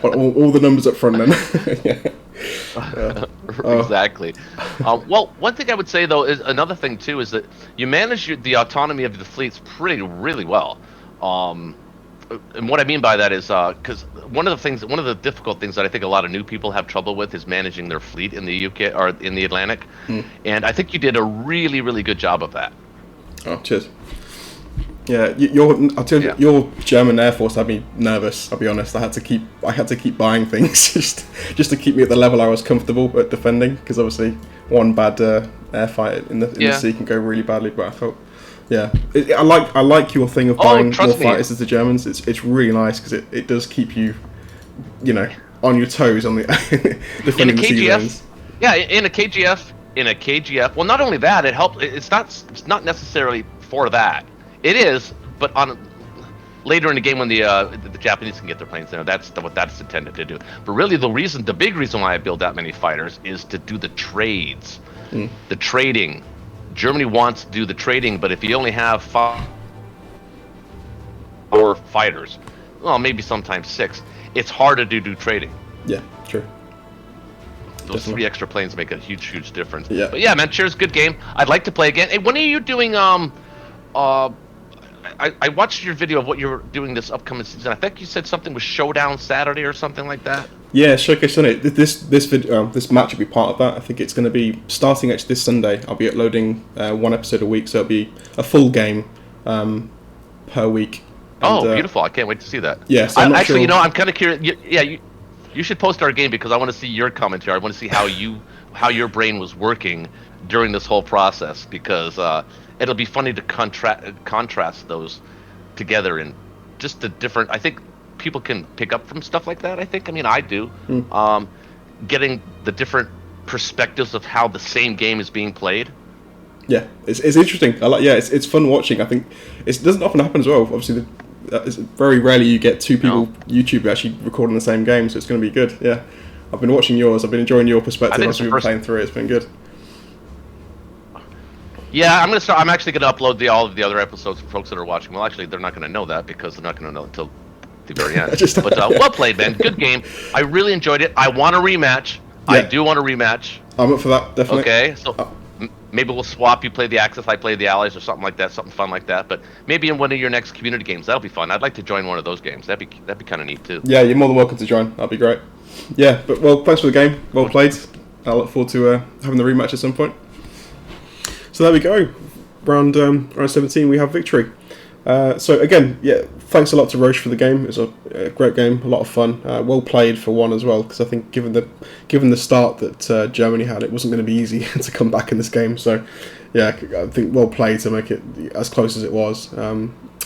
all the numbers up front then. Yeah. Exactly. Well, one thing I would say though is another thing too is that you manage the autonomy of the fleets really well. and what I mean by that is because one of the difficult things that I think a lot of new people have trouble with is managing their fleet in the UK or in the Atlantic, and I think you did a really, really good job of that. Oh, cheers. Yeah, I'll tell you, your German Air Force had me nervous. I'll be honest. I had to keep buying things just to keep me at the level I was comfortable at defending. Because obviously, one bad air fight in the sea can go really badly. But I felt, I like your thing of buying more fighters as the Germans. It's really nice because it does keep you, on your toes on the defending the sea zones. Yeah, in a KGF. Well, not only that, it helps. It's not necessarily for that. It is, but on later in the game when the Japanese can get their planes there, that's what that's intended to do. But really, the big reason why I build that many fighters is to do the trades, the trading. Germany wants to do the trading, but if you only have 5 or fighters, well, maybe sometimes 6, it's harder to do trading. Yeah, true. Those 3 extra planes make a huge difference. Yeah. But yeah, man, cheers, good game. I'd like to play again. Hey, when are you doing I watched your video of what you're doing this upcoming season. I think you said something with Showdown Saturday or something like that. Yeah, Showcase Sunday. This match will be part of that. I think it's going to be starting actually this Sunday. I'll be uploading 1 episode a week, so it'll be a full game per week. And, beautiful! I can't wait to see that. Yeah, so I'm kind of curious. You should post our game because I want to see your commentary. I want to see how your brain was working during this whole process because it'll be funny to contrast those together in just the different. I think people can pick up from stuff like that. I do. Getting the different perspectives of how the same game is being played. Yeah, it's interesting. It's fun watching. I think it doesn't often happen as well. Obviously, it's very rarely you get 2 people YouTube actually recording the same game, so it's going to be good. Yeah, I've been watching yours. I've been enjoying your perspective as we've been playing through it. It's been good. Yeah, I'm actually going to upload all of the other episodes for folks that are watching. Well, actually, they're not going to know that because they're not going to know until the very end. But well played, man. Good game. I really enjoyed it. I want a rematch. Yeah. I do want a rematch. I'm up for that, definitely. Okay, so maybe we'll swap. You play the Axis, I play the Allies, or something like that. Something fun like that. But maybe in one of your next community games, that'll be fun. I'd like to join one of those games. That'd be kind of neat too. Yeah, you're more than welcome to join. That'd be great. Yeah, but thanks for the game. Well played. I look forward to having the rematch at some point. So there we go. Round 17, we have victory. So again, thanks a lot to Roch for the game. It was a great game, a lot of fun. Well played for one as well, because I think given the start that Germany had, it wasn't going to be easy to come back in this game. So yeah, I think well played to make it as close as it was.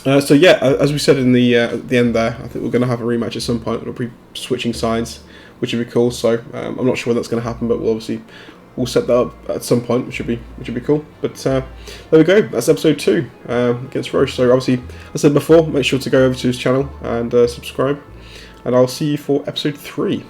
As we said in the at the end there, I think we're going to have a rematch at some point. It'll be switching sides, which would be cool. So I'm not sure when that's going to happen, but we'll set that up at some point, which would be cool. But there we go. That's episode 2 against Roch. So obviously, as I said before, make sure to go over to his channel and subscribe. And I'll see you for episode 3.